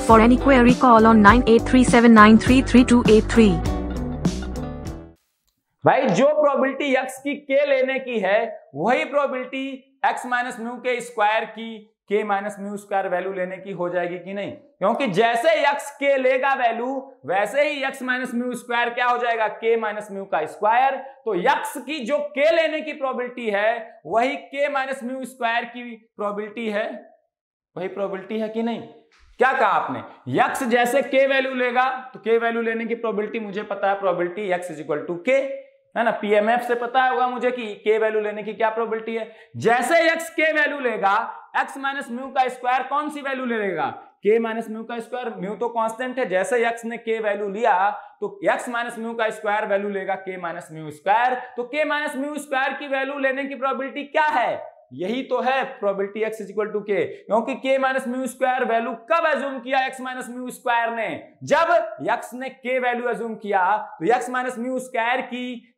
For any query call on 9837933283. भाई जो probability x की k लेने की है वही probability x minus mu के square की k minus mu square value लेने की हो जाएगी कि नहीं, क्योंकि जैसे x k लेगा वैल्यू वैसे ही x माइनस म्यू स्क्वायर क्या हो जाएगा, k माइनस म्यू का स्क्वायर। तो x की जो k लेने की प्रोबेबिलिटी है वही k माइनस म्यू स्क्वायर की प्रोबेबिलिटी है, वही प्रोबेबिलिटी है कि नहीं। क्या कहा आपने, x जैसे k वैल्यू लेगा तो k वैल्यू लेने की प्रोबेबिलिटी मुझे पता है, प्रोबेबिलिटी x = k है ना, पीएमएफ से पता होगा मुझे कि k वैल्यू लेने की क्या प्रोबेबिलिटी है। जैसे x k वैल्यू लेगा x माइनस म्यू का स्क्वायर कौन सी वैल्यू ले लेगा, k माइनस म्यू का स्क्वायर, म्यू तो कांस्टेंट है, जैसे x ने k वैल्यू लिया तो x माइनस म्यू का स्क्वायर वैल्यू लेगा k माइनस म्यू स्क्वायर। तो k माइनस म्यू स्क्वायर की वैल्यू लेने की प्रोबेबिलिटी क्या है, यही तो है प्रोबेबिलिटी x = k, क्योंकि k minus mu square value कब अज्यूम किया x माइनस म्यू स्क्वायर ने, जब x ने k वैल्यू अज्यूम किया, तो x माइनस म्यू स्क्वायर की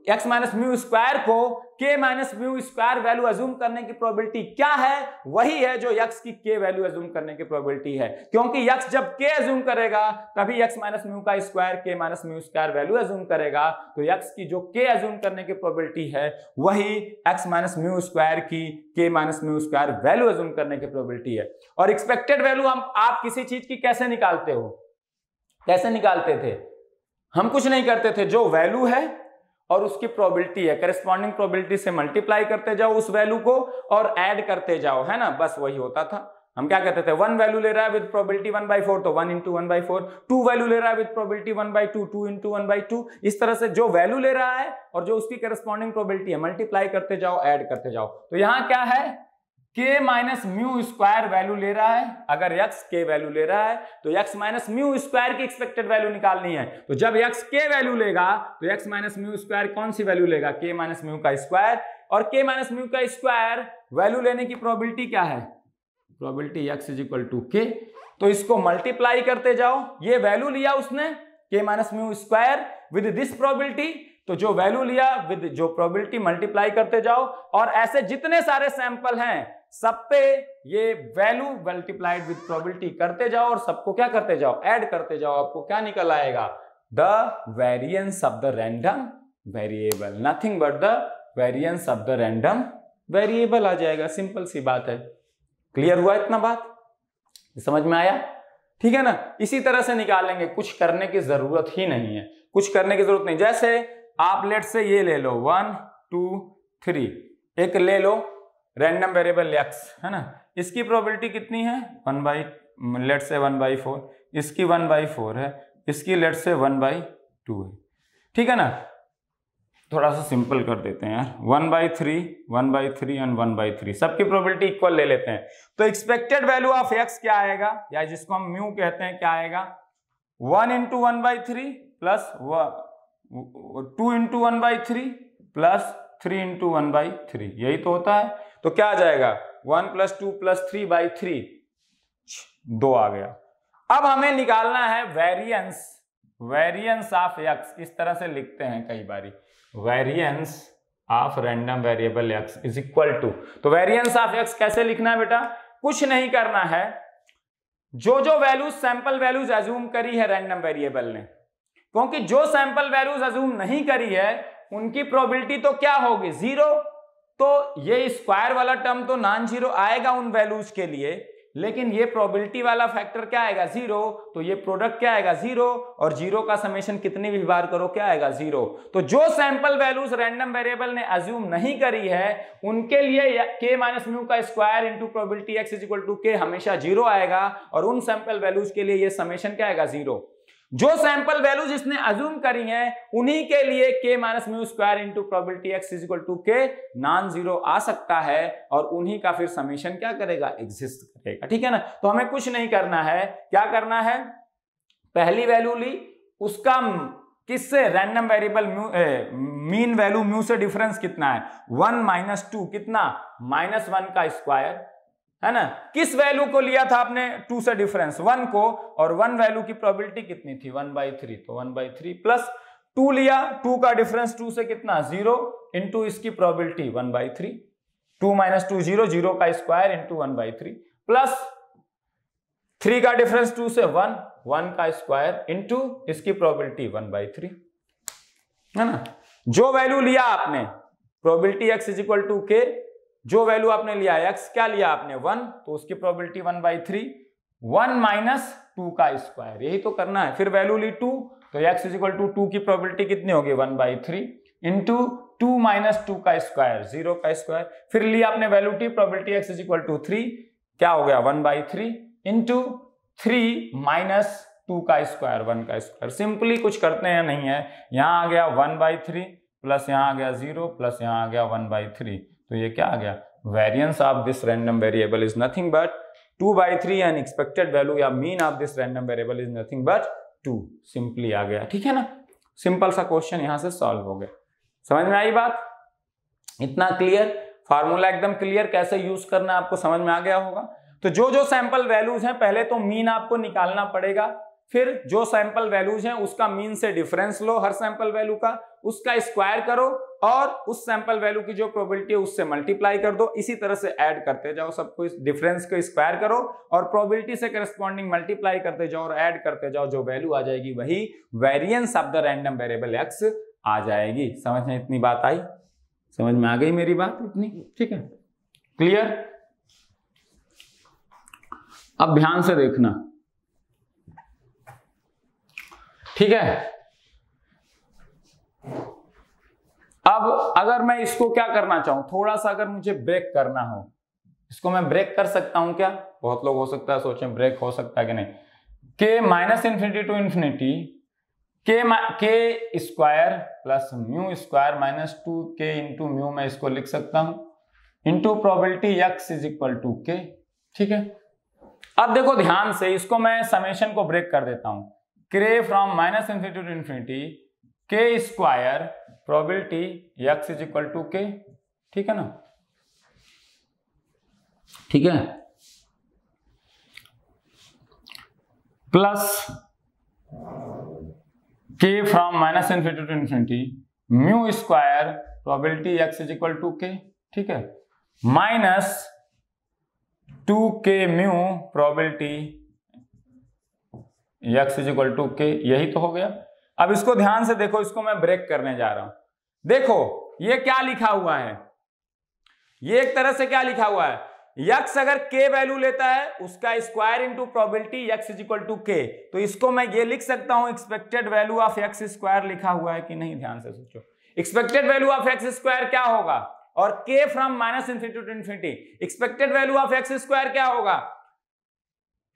x माइनस म्यू स्क्वायर को k minus mu square value assume करने की प्रोबेबिलिटी क्या है, वही है जो x की k वैल्यू अज्यूम करने की प्रोबेबिलिटी है, क्योंकि x जब k अज्यूम करेगा तभी x माइनस म्यू का square k minus mu square value assume करेगा। तो x की जो k अज्यूम करने की प्रोबेबिलिटी है वही x माइनस म्यू स्क्वायर की k minus mu square value assume करने की प्रोबेबिलिटी है। और एक्सपेक्टेड वैल्यू आप किसी चीज की कैसे निकालते हो, कैसे निकालते थे, हम कुछ नहीं करते थे, जो वैल्यू है और उसकी प्रोबेबिलिटी है करेस्पॉन्डिंग प्रोबेबिलिटी से मल्टीप्लाई करते जाओ उस वैल्यू को और ऐड करते जाओ, है ना, बस वही होता था। हम क्या कहते थे, 1 वैल्यू ले रहा है विद प्रोबेबिलिटी 1/4 तो 1 × 1/4, 2 वैल्यू ले रहा है विद प्रोबेबिलिटी 1/2 2 × 1/2, इस तरह से जो वैल्यू ले रहा है और जो उसकी करेस्पॉन्डिंग प्रोबेबिलिटी है मल्टीप्लाई करते जाओ, ऐड करते जाओ। तो यहाँ क्या है, k minus mu square value ले रहा है, अगर x k वैल्यू ले रहा है तो x माइनस म्यू स्क्वायर की एक्सपेक्टेड वैल्यू निकालनी है। तो जब x k वैल्यू लेगा तो x माइनस म्यू स्क्वायर कौन सी वैल्यू लेगा, k माइनस म्यू का स्क्वायर, और k माइनस म्यू का स्क्वायर वैल्यू लेने की प्रोबेबिलिटी क्या है, प्रोबेबिलिटी x = k। तो इसको मल्टीप्लाई करते जाओ, ये वैल्यू लिया उसने k minus mu square with this probability, तो जो वैल्यू लिया विद जो प्रोबेबिलिटी मल्टीप्लाई करते जाओ, और ऐसे जितने सारे सैंपल हैं सब पे ये वैल्यू मल्टीप्लाइड विद प्रोबेबिलिटी करते जाओ और सबको क्या करते जाओ, ऐड करते जाओ, आपको क्या निकल आएगा, the variance of the random variable, nothing but the variance of the random variable आ जाएगा, सिंपल सी बात है। क्लियर हुआ इतना बात, समझ में आया? ठीक है ना। इसी तरह से निकालेंगे, कुछ करने की जरूरत ही नहीं है, कुछ करने की जरूरत नहीं। जैसे आप लेट से ये ले लो 1 2 3, एक ले लो रैंडम वेरिएबल x, है ना, इसकी प्रोबेबिलिटी कितनी है 1/4, इसकी 1/4 है, इसकी लेट से 1/2 है। ठीक है ना। थोड़ा सा सिंपल कर देते हैं यार, 1/3 एंड 1/3, सबकी प्रोबेबिलिटी इक्वल ले लेते हैं। तो एक्सपेक्टेड वैल्यू ऑफ x क्या आएगा, या जिसको हम म्यू कहते हैं, क्या आएगा 1 × 1/3 प्लस 2 × 1/3 प्लस 3 × 1/3, यही तो होता है। तो क्या आ जाएगा 1 + 2 + 3/3, 2 आ गया। अब हमें निकालना है वेरिएंस ऑफ x, इस तरह से लिखते हैं कई बारी, variance of random variable x is equal to, तो वेरिएंस ऑफ x कैसे लिखना है बेटा, कुछ नहीं करना है, जो जो वैल्यूज सैंपल वैल्यूज अज्यूम करी है रैंडम वेरिएबल ने, क्योंकि जो सैंपल वैल्यूज अज्यूम नहीं करी है उनकी प्रोबेबिलिटी तो क्या होगी 0, तो ये स्क्वायर वाला टर्म तो नॉन जीरो आएगा उन वैल्यूज के लिए, लेकिन ये प्रोबेबिलिटी वाला फैक्टर क्या आएगा 0, तो ये प्रोडक्ट क्या आएगा 0, और 0 का समेशन कितनी भी बार करो क्या आएगा 0। तो जो सैंपल वैल्यूज रैंडम वेरिएबल ने अज्यूम नहीं करी है उनके लिए k - म्यू का square into probability x = k हमेशा 0 आएगा, और उन सैंपल वैल्यूज के लिए ये समेशन क्या आएगा 0। जो सैंपल वैल्यूज जिसने अज्यूम करी हैं उन्हीं के लिए k - mu square into probability x = k non zero आ सकता है, और उन्हीं का फिर समेशन क्या करेगा एग्जिस्ट करेगा। ठीक है ना। तो हमें कुछ नहीं करना है, क्या करना है, पहली वैल्यू ली, उसका किससे random variable mean value mu से डिफरेंस कितना है 1 - 2, कितना -1 का स्क्वायर, है ना। किस वैल्यू को लिया था आपने 2 से डिफरेंस 1 को, और 1 वैल्यू की प्रोबेबिलिटी कितनी थी 1/3, तो 1/3 प्लस 2 लिया, 2 का डिफरेंस 2 से कितना 0 इंटू इसकी प्रोबेबिलिटी 1/3, 2 - 2 0, 0 का स्क्वायर इंटू 1/3 प्लस 3 का डिफरेंस 2 से 1, 1 का स्क्वायर इंटू इसकी प्रोबेबिलिटी 1/3, है ना। जो वैल्यू लिया आपने प्रोबेबिलिटी x = k, जो वैल्यू आपने लिया x, क्या लिया आपने 1, तो उसकी प्रोबेबिलिटी 1/3, 1 - 2 का स्क्वायर, यही तो करना है। फिर वैल्यू ली 2, तो x = 2 की प्रोबेबिलिटी कितनी होगी 1/3 इंटू 2 - 2 का स्क्वायर, 0 का स्क्वायर। फिर लिया आपने वैल्यू t, प्रोबेबिलिटी x = 3, क्या हो गया 1/3 इंटू 3 - 2 का स्क्वायर, 1 का स्क्वायर। सिंपली कुछ करते हैं नहीं है, यहां आ गया 1/3 प्लस यहां आ गया 0 प्लस यहां आ गया 1/3, तो ये क्या आ गया variance of this random variable is nothing but 2/3 and expected value या mean of this random variable is nothing but 2, simply आ गया। ठीक है ना। सिंपल सा क्वेश्चन यहां से सॉल्व हो गया। समझ में आई बात, इतना क्लियर, फार्मूला एकदम क्लियर, कैसे यूज करना आपको समझ में आ गया होगा। तो जो जो सैंपल वैल्यूज हैं पहले तो मीन आपको निकालना पड़ेगा, फिर जो सैंपल वैल्यूज हैं उसका मीन से डिफरेंस लो हर सैंपल वैल्यू का, उसका स्क्वायर करो और उस सैंपल वैल्यू की जो प्रोबेबिलिटी है उससे मल्टीप्लाई कर दो। इसी तरह से ऐड करते जाओ, सबको इस डिफरेंस को स्क्वायर करो और प्रोबेबिलिटी से करस्पॉन्डिंग मल्टीप्लाई करते जाओ और ऐड करते जाओ, जो वैल्यू आ जाएगी वही variance of the random variable x आ जाएगी। समझ में इतनी बात आई, समझ में आ गई मेरी बात इतनी, ठीक है, क्लियर। अब ध्यान से देखना, ठीक है। अब अगर मैं इसको क्या करना चाहूं, थोड़ा सा अगर मुझे ब्रेक करना हो, इसको मैं ब्रेक कर सकता हूं क्या? बहुत लोग हो सकता है सोचें ब्रेक हो सकता है कि नहीं। k -∞ to ∞, k square plus mu square -2k into mu, मैं इसको लिख सकता हूं, इंटू प्रोबेबिलिटी x = k, ठीक है। अब देखो ध्यान से, इसको मैं समेशन को ब्रेक कर देता हूं, k from -∞ to ∞, k square probability x = k, ठीक है ना, ठीक है, plus k from -∞ to ∞, mu square probability x = k, ठीक है, minus 2k mu probability x = k, यही तो हो गया। अब इसको ध्यान से देखो, इसको मैं ब्रेक करने जा रहा हूं। देखो ये क्या लिखा हुआ है, ये एक तरह से क्या लिखा हुआ है, यक्स अगर के वैल्यू लेता है उसका square into probability x is equal to के, तो इसको मैं ये लिख सकता हूं expected value of x square लिखा हुआ है कि नहीं, ध्यान से सोचो। Expected value of x square क्या होगा, और K from minus infinity to infinity, expected value of x square क्या होगा,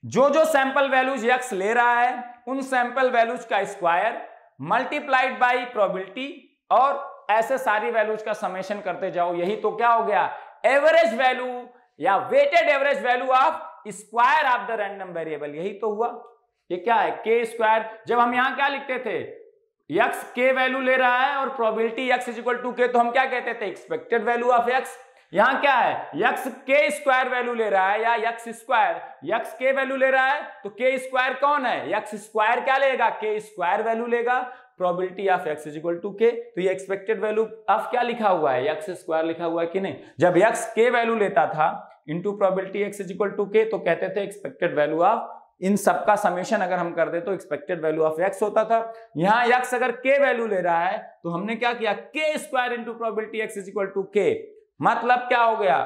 जो जो सैंपल वैल्यूज एक्स ले रहा है उन सैंपल वैल्यूज का स्क्वायर मल्टीप्लाइड बाई प्रोबेबिलिटी और ऐसे सारी वैल्यूज का समेशन करते जाओ, यही तो क्या हो गया, एवरेज वैल्यू या weighted average value of square of the random variable, यही तो हुआ। ये क्या है, के स्क्वायर। जब हम यहां क्या लिखते थे, यक्स के वैल्यू ले रहा है और probability x is equal to के, तो हम क्या कहते थे, एक्सपेक्टेड वैल्यू ऑफ यक्स। यहां क्या है, यक्स के स्क्वायर वैल्यू ले रहा है या यक्स स्क्वायर, यक्स के वैल्यू ले रहा है तो के स्क्वायर कौन है, यक्स स्क्वायर क्या लेगा, के स्क्वायर वैल्यू लेगा, probability of x is equal to के, तो ये एक्सपेक्टेड वैल्यू ऑफ क्या लिखा हुआ है, यक्स स्क्वायर लिखा हुआ है कि नहीं। जब यक्स के वैल्यू लेता था into probability x is equal to के, तो कहते थे एक्सपेक्टेड वैल्यू ऑफ, इन सबका समेशन अगर हम कर दे तो एक्सपेक्टेड वैल्यू ऑफ एक्स होता था। यहां एक्स अगर के वैल्यू ले रहा है तो हमने क्या किया, k square into probability x is equal to k, मतलब क्या हो गया,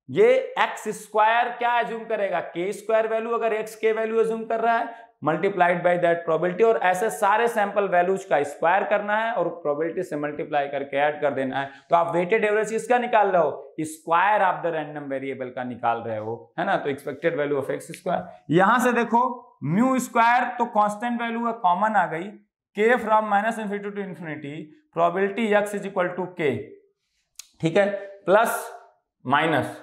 ये एक्स स्क्वायर क्या एज्यूम करेगा, के स्क्वायर वैल्यू अगर एक्स के वैल्यू एज्यूम कर रहा है मल्टीप्लाइड बाय दैट प्रोबेबिलिटी, और ऐसे सारे सैंपल वैल्यूज का स्क्वायर करना है और प्रोबेबिलिटी से मल्टीप्लाई करके ऐड कर देना है। तो आप वेटेड एवरेज किसका निकाल रहे हो, square of the random variable का निकाल रहे हो, है ना। तो expected value of x square, यहां से देखो म्यू स्क्वायर तो कांस्टेंट वैल्यू है, कॉमन आ गई, k from minus infinity to infinity probability x is equal to k, ठीक है, प्लस माइनस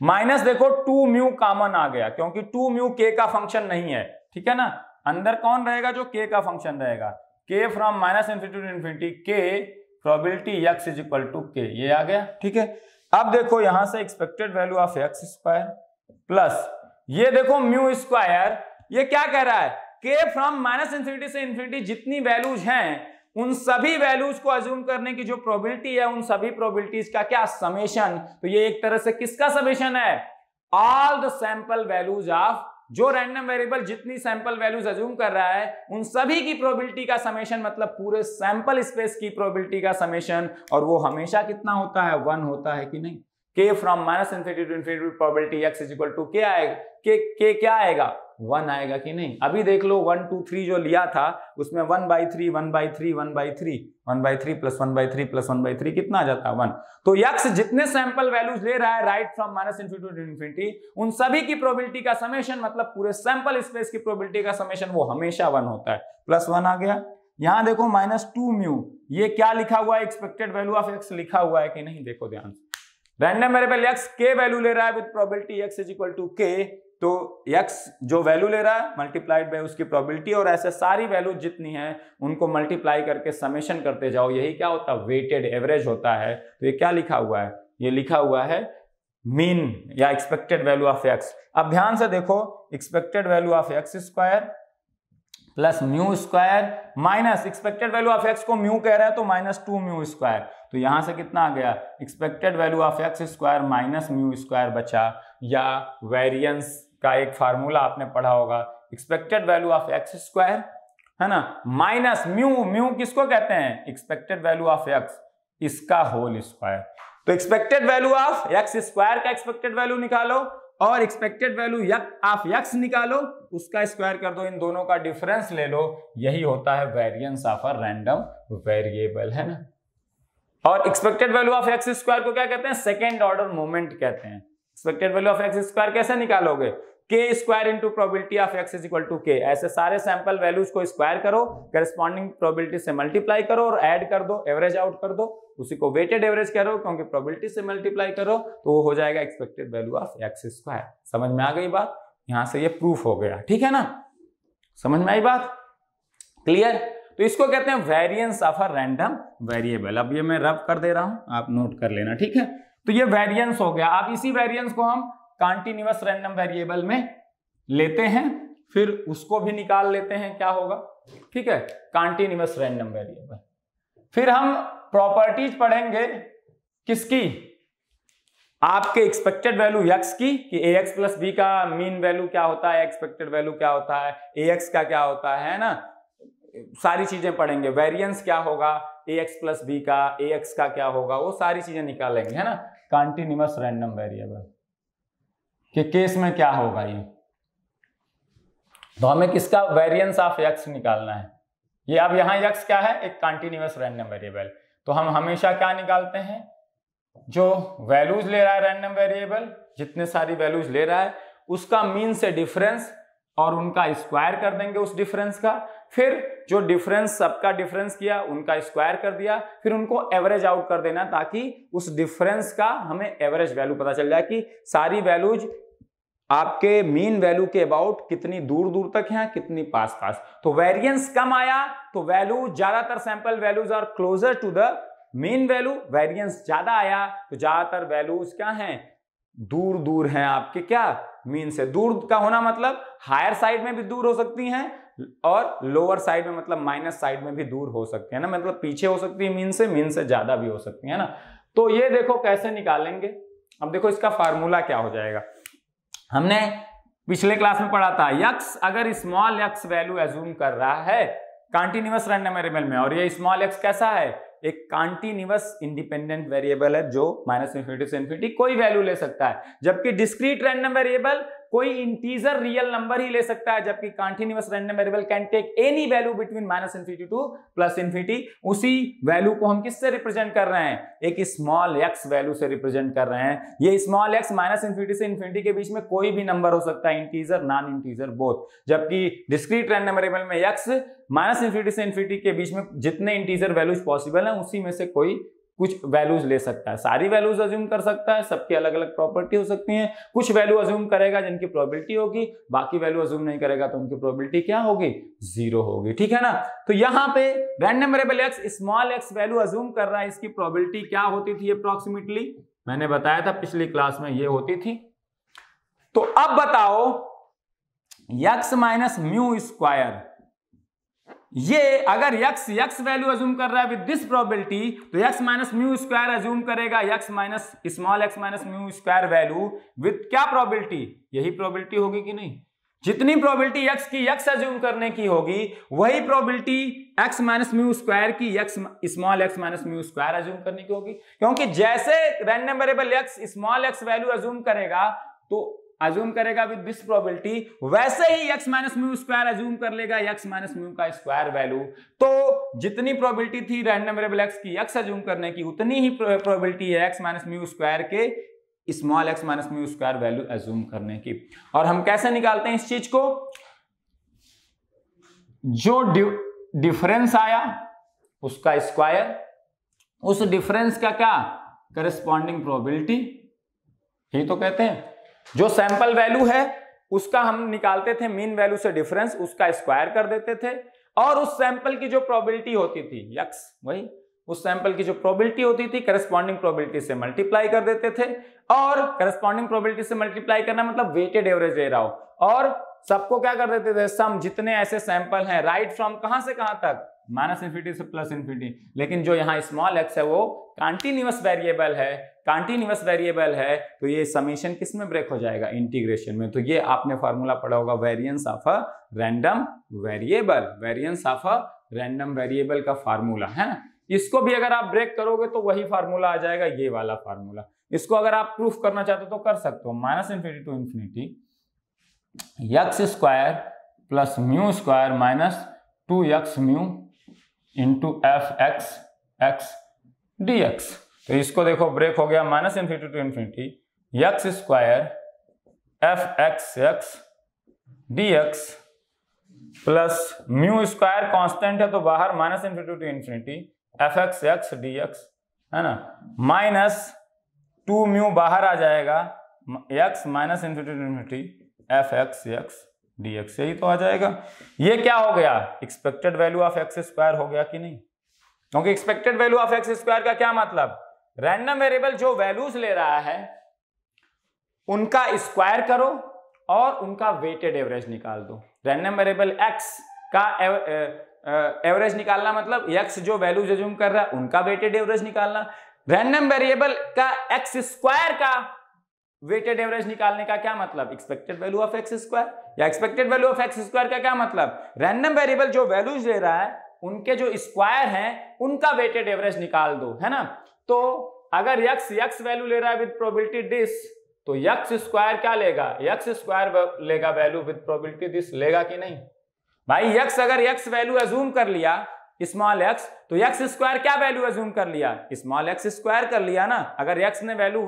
माइनस देखो 2 म्यू कॉमन आ गया क्योंकि 2 म्यू के का फंक्शन नहीं है, ठीक है ना। अंदर कौन रहेगा, जो के का फंक्शन रहेगा, k from minus infinity to infinity k probability x is equal to k, ये आ गया, ठीक है। अब देखो यहां से expected value of x square plus ये देखो म्यू स्क्वायर, ये क्या कह रहा है, के फ्रॉम माइनस इन्फिनिटी से इन्फिनिटी जितनी वैल्यूज हैं उन सभी वैल्यूज को अज्यूम करने की जो प्रोबेबिलिटी है उन सभी प्रोबेबिलिटीज का क्या समेशन, तो ये एक तरह से किसका समेशन है, all the sample values of, जो रैंडम वेरिएबल जितनी सैंपल वैल्यूज अज्यूम कर रहा है उन सभी की प्रोबेबिलिटी का समेशन, मतलब पूरे सैंपल स्पेस की प्रोबेबिलिटी का समेशन, और वो हमेशा कितना होता है, 1 होता है कि नहीं। K from minus infinity to infinity probability x is equal to k आएगा, के क्या आएगा, 1 आएगा कि नहीं। अभी देख लो 1 2 3 जो लिया था उसमें 1/3 1/3 1/3 1/3 प्लस 1/3 प्लस 1/3 कितना आ जाता है, 1। तो यक्स जितने सैंपल वैल्यूज ले रहा है right from minus infinity to infinity उन सभी की प्रोबेबिलिटी का समेशन, मतलब पूरे सैंपल स्पेस की प्रोबेबिलिटी का समेशन वो हमेशा 1 होता है, प्लस 1 आ गया। यहां देखो -2 म्यू, ये क्या लिखा हुआ है, एक्सपेक्टेड वैल्यू ऑफ एक्स लिखा हुआ है कि नहीं, देखो ध्यान से। Random variable x k value ले रहा है with probability x is equal to के, तो x जो वैल्यू ले रहा है मल्टीप्लाइड बाय उसकी प्रोबेबिलिटी, और ऐसे सारी वैल्यू जितनी हैं उनको मल्टीप्लाई करके समेशन करते जाओ, यही क्या होता है, वेटेड एवरेज होता है। तो ये क्या लिखा हुआ है, ये लिखा हुआ है मीन या एक्सपेक्टेड वैल्यू ऑफ x। अब ध्यान से देखो, expected value of x square plus mu square minus expected value of x को म्यू कह रहा है तो -2 म्यू स्क्वायर, तो यहां से कितना आ गया, expected value of x square minus mu square बचा, या वेरिएंस का एक फार्मूला आपने पढ़ा होगा, expected value of x square है ना माइनस म्यू, म्यू किसको कहते हैं, एक्सपेक्टेड वैल्यू ऑफ एक्स इसका होल स्क्वायर। तो expected value of x square का एक्सपेक्टेड वैल्यू निकालो और एक्सपेक्टेड वैल्यू ऑफ एक्स निकालो, उसका स्क्वायर कर दो, इन दोनों का डिफरेंस ले लो, यही होता है variance of a random variable, है ना। और expected value of x square को क्या कहते हैं, सेकेंड ऑर्डर मोमेंट कहते हैं। Expected value of x square कैसे निकालोगे, k square into probability of x is equal to k, ऐसे सारे सैंपल वैल्यूज को स्क्वायर करो, करस्पॉन्डिंग प्रोबेबिलिटी से मल्टीप्लाई करो और ऐड कर दो, एवरेज आउट कर दो, उसी को वेटेड एवरेज करो क्योंकि प्रोबेबिलिटी से मल्टीप्लाई करो, तो वो हो जाएगा expected value of x square. समझ में आ गई बात, यहां से ये प्रूफ हो गया, ठीक है ना, समझ में आई बात, क्लियर। तो इसको कहते हैं variance of a random variable. अब ये मैं रब कर दे रहा हूं, आप नोट कर लेना, ठीक है। तो ये वेरिएंस हो गया। अब इसी वेरिएंस को हम कॉन्टिन्यूअस रैंडम वेरिएबल में लेते हैं, फिर उसको भी निकाल लेते हैं क्या होगा, ठीक है, कॉन्टिन्यूअस रैंडम वेरिएबल। फिर हम प्रॉपर्टीज पढ़ेंगे किसकी, आपके एक्सपेक्टेड वैल्यू एक्स की, कि ax प्लस बी का मीन वैल्यू क्या होता है, एक्सपेक्टेड वैल्यू क्या होता है, ax का क्या होता है ना, सारी चीजें पढ़ेंगे। वेरिएंस क्या होगा ax प्लस बी का, ax का क्या होगा, वो सारी चीजें निकालेंगे, है ना। कंटीन्यूअस रैंडम वेरिएबल के केस में क्या होगा ये, तो हमें किसका वेरिएंस ऑफ x निकालना है। ये अब यहाँ x क्या है, एक कंटीन्यूअस रैंडम वेरिएबल, तो हम हमेशा क्या निकालते हैं, जो वैल्यूज ले रहा है रैंडम वेरिएबल, जितने सारी वैल्यूज ले रहा है उसका मीन से डिफरेंस और उनका स्क्वायर कर देंगे उस डिफरेंस का, फिर जो डिफरेंस सबका डिफरेंस किया उनका स्क्वायर कर दिया, फिर उनको एवरेज आउट कर देना ताकि उस डिफरेंस का हमें एवरेज वैल्यू पता चल जाए कि सारी वैल्यूज आपके मीन वैल्यू के अबाउट कितनी दूर दूर तक है, कितनी पास पास। तो वेरिएंस कम आया तो वैल्यू, ज्यादातर sample values are closer to the mean value, variance ज्यादा आया तो ज्यादातर वैल्यूज क्या हैं, दूर दूर हैं आपके क्या, मीन से। दूर का होना मतलब हायर साइड में भी दूर हो सकती हैं और लोअर साइड में मतलब माइनस साइड में भी दूर हो सकते हैं ना, मतलब पीछे हो सकती है मीन से ज्यादा भी हो सकती है ना। तो ये देखो कैसे निकालेंगे। अब देखो इसका फार्मूला क्या हो जाएगा, हमने पिछले क्लास में पढ़ा था, x अगर स्मॉल x वैल्यू एज्यूम कर रहा है कंटीन्यूअस रैंडम वेरिएबल में, और ये स्मॉल x कैसा है, एक कंटीन्यूअस इंडिपेंडेंट वेरिएबल है जो -∞ से इन्फिनिटी कोई वैल्यू ले सकता है, जबकि डिस्क्रीट रैंडम वेरिएबल कोई इंटीजर रियल नंबर ही ले सकता है, जबकि continuous random variable can take any value between -∞ to +∞। उसी वैल्यू को हम किससे रिप्रेजेंट कर रहे हैं, एक स्मॉल x वैल्यू से रिप्रेजेंट कर रहे हैं। ये स्मॉल x -∞ से इन्फिनिटी के बीच में कोई भी नंबर हो सकता है, इंटीजर नॉन इंटीजर बोथ, जबकि डिस्क्रीट रैंडम वेरिएबल में x -∞ से इन्फिनिटी के बीच में जितने इंटीजर वैल्यूज पॉसिबल है उसी में से कोई कुछ वैल्यूज ले सकता है, सारी वैल्यूज अज्यूम कर सकता है, सबकी अलग अलग प्रॉपर्टी हो सकती हैं। कुछ वैल्यू अज्यूम करेगा जिनकी प्रोबेबिलिटी होगी, बाकी वैल्यू अज्यूम नहीं करेगा तो उनकी प्रोबेबिलिटी क्या होगी, 0 होगी, ठीक है ना। तो यहाँ पे random variable x small x value assume कर रहा है, इसकी प्रोबेबिलिटी क्या होती थी अप्रोक्सीमेटली, मैंने बताया था पिछली क्लास में ये होती थी। तो अब बताओ x माइनस म्यू स्क्वायर, ये अगर x वैल्यू अज्यूम कर रहा है विद दिस प्रोबेबिलिटी तो x minus mu square assume करेगा x minus small x minus mu square value with क्या प्रोबेबिलिटी, यही प्रोबेबिलिटी होगी कि नहीं। जितनी प्रोबेबिलिटी x की x अज्यूम करने की होगी वही probability x minus mu square की x small x minus mu square assume करने की होगी, क्योंकि जैसे random variable x small x value assume करेगा तो अज्यूम करेगा विद दिस प्रोबेबिलिटी, वैसे ही x minus mu square assume कर लेगा x माइनस म्यू का स्क्वायर वैल्यू। तो जितनी प्रोबेबिलिटी थी रैंडम वेरिएबल x की x अज्यूम करने की, उतनी ही प्रोबेबिलिटी है x माइनस म्यू स्क्वायर के small x minus mu square value assume करने की। और हम कैसे निकालते हैं इस चीज को, जो डिफरेंस आया उसका स्क्वायर, उस डिफरेंस का क्या करस्पॉन्डिंग प्रोबेबिलिटी, यही तो कहते हैं। जो सैंपल वैल्यू है उसका हम निकालते थे मीन वैल्यू से डिफरेंस, उसका स्क्वायर कर देते थे, और उस सैंपल की जो प्रोबेबिलिटी होती थी x, वही उस सैंपल की जो प्रोबेबिलिटी होती थी करस्पॉन्डिंग प्रोबेबिलिटी से मल्टीप्लाई कर देते थे। और करस्पॉन्डिंग प्रोबेबिलिटी से मल्टीप्लाई करना मतलब वेटेड एवरेज ले रहा हो, और सबको क्या कर देते थे, सम जितने ऐसे सैंपल हैं राइट फ्रॉम कहां से कहां तक, -∞ से +∞। लेकिन जो यहाँ स्मॉल x है वो कंटीन्यूअस वेरिएबल है, कंटीन्यूअस वेरिएबल है तो ये समीशन किस में ब्रेक हो जाएगा, इंटीग्रेशन में। तो ये आपने फार्मूला पढ़ा होगा, variance of a random variable, variance of a random variable का फार्मूला है ना। इसको भी अगर आप ब्रेक करोगे तो वही फार्मूला आ जाएगा, ये वाला फार्मूला। इसको अगर आप प्रूफ करना चाहते हो तो कर सकते हो, -∞ to infinity x square plus mu square minus 2x mu into f(x) x dx। तो इसको देखो ब्रेक हो गया, -∞ to infinity x square f(x) x dx plus mu square constant है तो बाहर -∞ to infinity f(x) x dx है ना, माइनस 2 म्यू बाहर आ जाएगा, x -∞ to infinity f(x) x dx, यही तो आ जाएगा। ये क्या हो गया, expected value of x square हो गया कि नहीं, क्योंकि expected value of x square का क्या मतलब, रैंडम वेरिएबल जो वैल्यूज ले रहा है उनका स्क्वायर करो और उनका वेटेड एवरेज निकाल दो। रैंडम वेरिएबल x का एवरेज निकालना मतलब x जो वैल्यूज अज्यूम कर रहा है उनका वेटेड एवरेज निकालना। रैंडम वेरिएबल का x स्क्वायर का वेटेड एवरेज निकालने का क्या मतलब, expected value of x square, या expected value of x square का क्या मतलब, रैंडम वेरिएबल जो वैल्यूज ले रहा है उनके जो स्क्वायर हैं उनका वेटेड एवरेज निकाल दो, है ना। तो अगर x वैल्यू ले रहा है विद प्रोबेबिलिटी दिस, तो x स्क्वायर क्या लेगा, x स्क्वायर लेगा वैल्यू विद प्रोबेबिलिटी दिस, लेगा कि नहीं भाई। x अगर x वैल्यू एज्यूम कर लिया स्मॉल x, तो x स्क्वायर क्या वैल्यू एज्यूम कर लिया, स्मॉल x स्क्वायर कर लिया ना। अगर x ने वैल्यू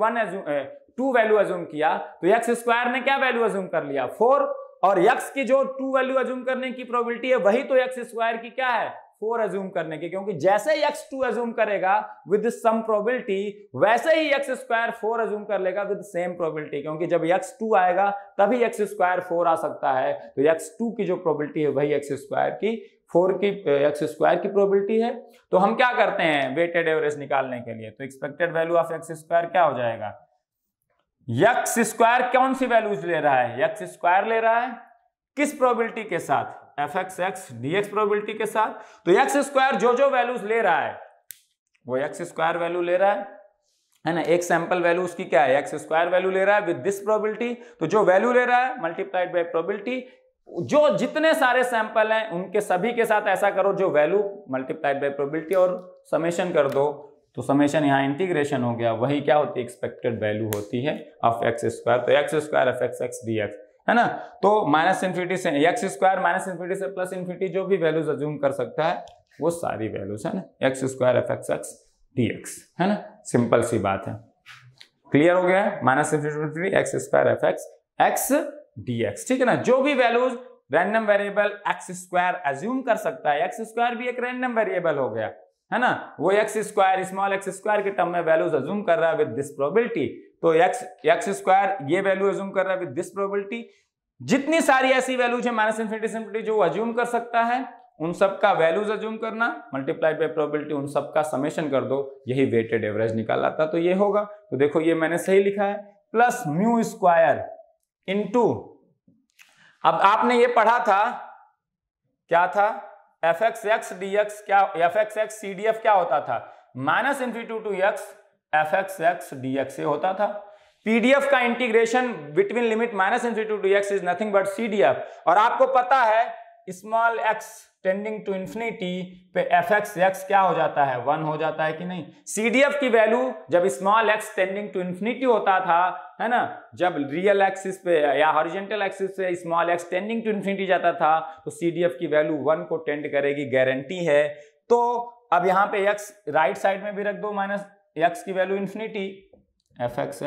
2 वैल्यू एज्यूम किया, तो x स्क्वायर ने क्या वैल्यू एज्यूम कर लिया 4, और x की जो 2 वैल्यू एज्यूम करने की प्रोबेबिलिटी है वही तो x स्क्वायर की क्या है 4 एज्यूम करने की, क्योंकि जैसे ही x 2 एज्यूम करेगा विद सम प्रोबेबिलिटी, वैसे ही x स्क्वायर 4 एज्यूम कर लेगा विद सेम प्रोबेबिलिटी, क्योंकि जब x 2 आएगा तभी x स्क्वायर 4 आ सकता है। तो x 2 की जो प्रोबेबिलिटी है वही x स्क्वायर की 4 की x स्क्वायर की प्रोबेबिलिटी है। तो हम क्या करते हैं वेटेड एवरेज निकालने के लिए, तो expected value of x square क्या हो जाएगा, x स्क्वायर कौन सी वैल्यूज ले रहा है, x स्क्वायर ले रहा है किस प्रोबेबिलिटी के साथ, fx dx प्रोबेबिलिटी के साथ। तो x स्क्वायर जो वैल्यूज ले रहा है वो x स्क्वायर वैल्यू ले रहा है ना। एक सैंपल वैल्यू उसकी क्या है, x स्क्वायर वैल्यू ले रहा है विद दिस प्रोबेबिलिटी, तो जो वैल्यू ले रहा है मल्टीप्लाइड बाय प्रोबेबिलिटी, जो जितने सारे सैंपल हैं उनके सभी के साथ ऐसा करो जो वैल्यू मल्टीप्लाइड बाय प्रोबेबिलिटी और समेशन कर दो, तो समेशन यहाँ इंटीग्रेशन हो गया, वही क्या होती है एक्सपेक्टेड वैल्यू होती है ऑफ x स्क्वायर। तो x स्क्वायर fx dx है ना। तो माइनस इन्फिनिटी से x स्क्वायर माइनस इन्फिनिटी से प्लस इन्फिनिटी जो भी वैल्यूज अज्यूम कर सकता है वो सारी वैल्यूज है ना, x स्क्वायर fx dx है ना, सिंपल सी बात है। क्लियर हो गया है, minus infinity x square fx dx, ठीक है ना। जो भी values random variable x square assume कर सकता है, x स्क्वायर भी एक रैंडम वेरिएबल हो गया है ना, वो x square small x square के टर्म में वैल्यूज अज्यूम कर रहा है विद दिस प्रोबेबिलिटी, तो x स्क्वायर ये वैल्यू अज्यूम कर रहा है विद दिस प्रोबेबिलिटी। जितनी सारी ऐसी वैल्यूज है माइनस इन्फिनिटी से इन्फिनिटी जो अज्यूम कर सकता है, उन सब का वैल्यूज अज्यूम करना मल्टीप्लाइड बाय प्रोबेबिलिटी, उन सब का समेशन कर दो, यही वेटेड एवरेज निकाल आता। तो ये होगा, तो देखो ये मैंने सही लिखा है, प्लस म्यू स्क्वायर इनटू, अब आपने ये पढ़ा था क्या था, fx dx क्या, fx cdf क्या होता था, minus infinity to x fx dx से होता था। पीडीएफ का integration between limit minus infinity to x is nothing but cdf, और आपको पता है small x tending to infinity पे fx क्या हो जाता है 1 हो जाता है कि नहीं। cdf की वैल्यू जब small x tending to infinity होता था है ना, जब रियल एक्सिस पे या हॉरिजॉन्टल एक्सिस पे small x tending to infinity जाता था, तो cdf की वैल्यू 1 को टेंड करेगी, गारंटी है। तो अब यहाँ पे x राइट साइड में भी रख दो, माइनस x की वैल्यू इन्फिनिटी fx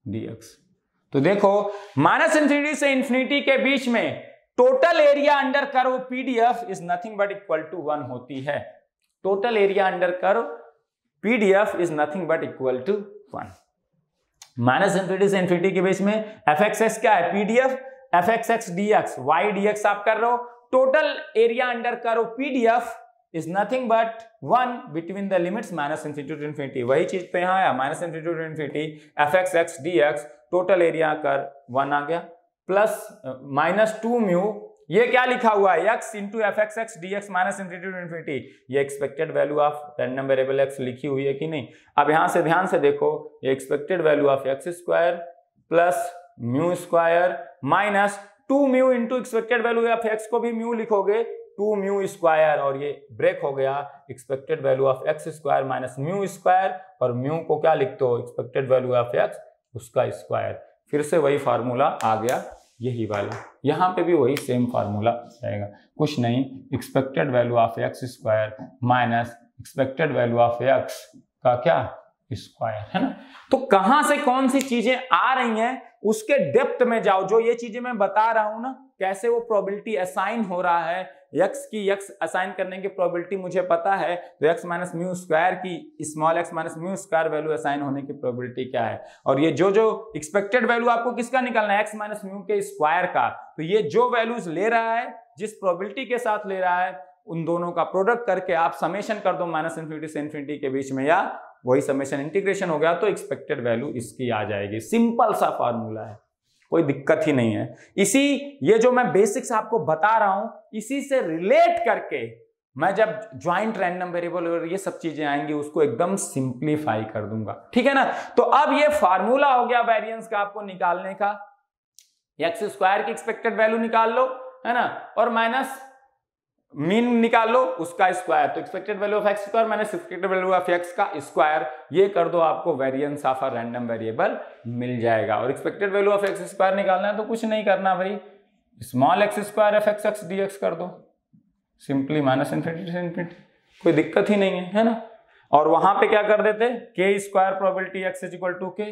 dx। तो देखो माइनस इन्फिनिटी से इन्फिनिटी के बीच में total area under curve PDF is nothing but equal to 1 होती है। Total area under curve PDF is nothing but equal to 1। Minus infinity से इन्फिनिटी के बीच में fxx क्या है, PDF fxx dx, y dx आप कर रहे हो। Total area under curve PDF is nothing but 1 between the limits minus infinity to infinity, वही चीज तो यहाँ आया, minus infinity to infinity fxx dx, total area कर 1 आ गया, प्लस माइनस 2 म्यू, ये क्या लिखा हुआ है x into fxx dx minus infinity to infinity, ये expected value of random variable x लिखी हुई है कि नहीं। अब यहां से ध्यान से देखो, ये expected value of x square plus mu square minus 2 mu into expected value of x को भी म्यू लिखोगे 2 म्यू स्क्वायर, और ये ब्रेक हो गया, expected value of x square minus mu square, और म्यू को क्या लिखते हो एक्सपेक्टेड वैल्यू ऑफ x उसका स्क्वायर, फिर से वही फार्मूला आ गया यही वाला, यहाँ पे भी वही सेम फार्मूला रहेगा, कुछ नहीं, expected value of x square minus expected value of x का क्या स्क्वायर, है ना। तो कहां से कौन सी चीजें आ रही हैं उसके डेप्थ में जाओ, जो ये चीजें मैं बता रहा हूं ना, कैसे वो प्रोबेबिलिटी असाइन हो रहा है, x की x असाइन करने की प्रोबेबिलिटी मुझे पता है, तो x माइनस म्यू स्क्वायर की small x minus mu square value assign होने की प्रोबेबिलिटी क्या है, और ये जो एक्सपेक्टेड वैल्यू आपको किसका निकालना है, x माइनस म्यू के स्क्वायर का, तो ये जो वैल्यूज ले रहा है जिस प्रोबेबिलिटी के साथ ले रहा है उन दोनों का प्रोडक्ट करके आप समेशन कर दो माइनस इन्फिनिटी से इन्फिनिटी के बीच में, या वही समेशन इंटीग्रेशन हो गया तो एक्सपेक्टेड वैल्यू इसकी आ जाएगी। सिंपल सा फॉर्मूला है, कोई दिक्कत ही नहीं है। इसी ये जो मैं बेसिक्स आपको बता रहा हूं इसी से रिलेट करके मैं जब ज्वाइंट रैंडम वेरिएबल और ये सब चीजें आएंगी उसको एकदम सिंप्लीफाई कर दूंगा, ठीक है ना। तो अब ये फार्मूला हो गया वेरिएंस का आपको निकालने का, एक्स स्क्वायर की एक्सपेक्टेड वैल्यू निकाल लो, है ना, और माइनस मीन निकाल लो उसका स्क्वायर, तो expected value of x square minus expected value of x का स्क्वायर, ये कर दो, आपको variance of a random variable मिल जाएगा। और expected value of x square निकालना है तो कुछ नहीं करना भाई, small x square f x x d x कर दो, सिंपली माइनस इन्फिनिटी से इन्फिनिटी, कोई दिक्कत ही नहीं है ना। और वहां पे क्या कर देते, k square probability x is equal to k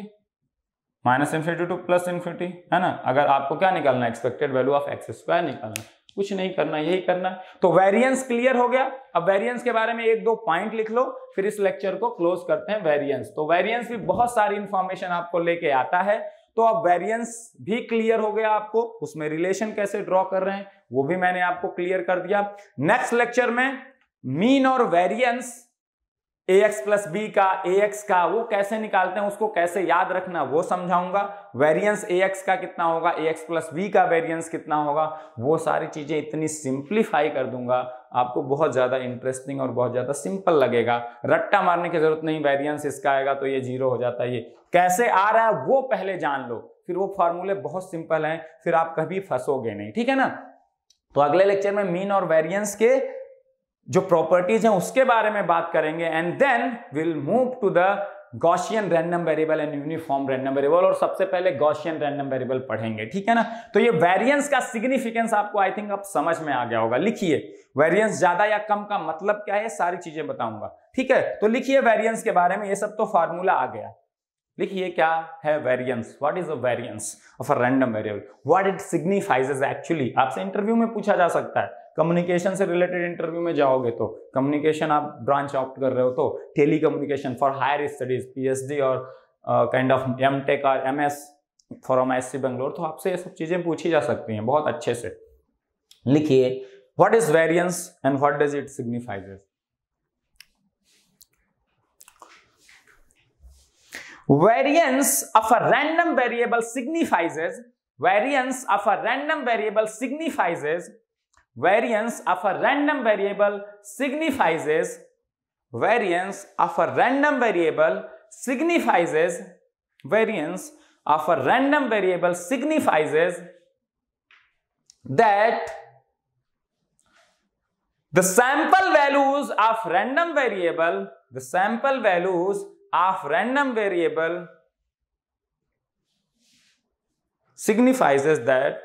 minus infinity to plus infinity, है ना। अगर आपको क्या निकालना है, expected value of x square निकालना, कुछ नहीं करना, यही करना है। तो वेरिएंस क्लियर हो गया। अब वेरिएंस के बारे में एक दो पॉइंट लिख लो, फिर इस लेक्चर को क्लोज करते हैं। वेरिएंस, तो वेरिएंस भी बहुत सारी इंफॉर्मेशन आपको लेके आता है। तो अब वेरिएंस भी क्लियर हो गया आपको, उसमें रिलेशन कैसे ड्रॉ कर रहे हैं वो भी मैंने आपको क्लियर कर दिया। नेक्स्ट लेक्चर में मीन और वेरिएंस ax प्लस बी का, ax का वो कैसे निकालते हैं, उसको कैसे याद रखना वो समझाऊंगा। वेरिएंस ax का कितना होगा, ax प्लस बी का वेरिएंस कितना होगा, वो सारी चीजें इतनी सिंप्लीफाई कर दूंगा, आपको बहुत ज्यादा इंटरेस्टिंग और बहुत ज्यादा सिंपल लगेगा। रट्टा मारने की जरूरत नहीं, वेरिएंस इसका आएगा तो ये 0 हो जाता है, ये कैसे आ रहा है वो पहले जान लो, फिर वो फॉर्मूले बहुत सिंपल हैं, फिर आप कभी फंसोगे नहीं, ठीक है ना। तो अगले लेक्चर में मीन और वेरिएंस के जो प्रॉपर्टीज हैं उसके बारे में बात करेंगे, and then will move to the Gaussian random variable and uniform random variable, और सबसे पहले गॉसियन रैंडम वेरिएबल पढ़ेंगे, ठीक है ना। तो ये वेरिएंस का सिग्निफिकेंस आपको आई थिंक अब समझ में आ गया होगा। लिखिए वेरिएंस ज्यादा या कम का मतलब क्या है, सारी चीजें बताऊंगा, ठीक है। तो लिखिए वेरिएंस के बारे में, ये सब तो फार्मूला आ गया। लिखिए क्या है variance, what is the variance of a random variable, what it signifies actually. आपसे इंटरव्यू में पूछा जा सकता है, कम्युनिकेशन से रिलेटेड इंटरव्यू में जाओगे तो, कम्युनिकेशन आप ब्रांच ऑप्ट कर रहे हो तो telecommunication for higher studies, PhD और काइंड ऑफ एमटेक और एमएस फ्रॉम एससी बेंगलोर, तो आपसे ये सब चीजें पूछी जा सकती हैं बहुत अच्छे से। लिखिए what is variance and what does it signifies. Variance of a random variable signifies, variance of a random variable signifies, variance of a random variable signifies, variance of a random variable signifies, variance of a random variable signifies that the sample values of random variable, the sample values of random variable signifies that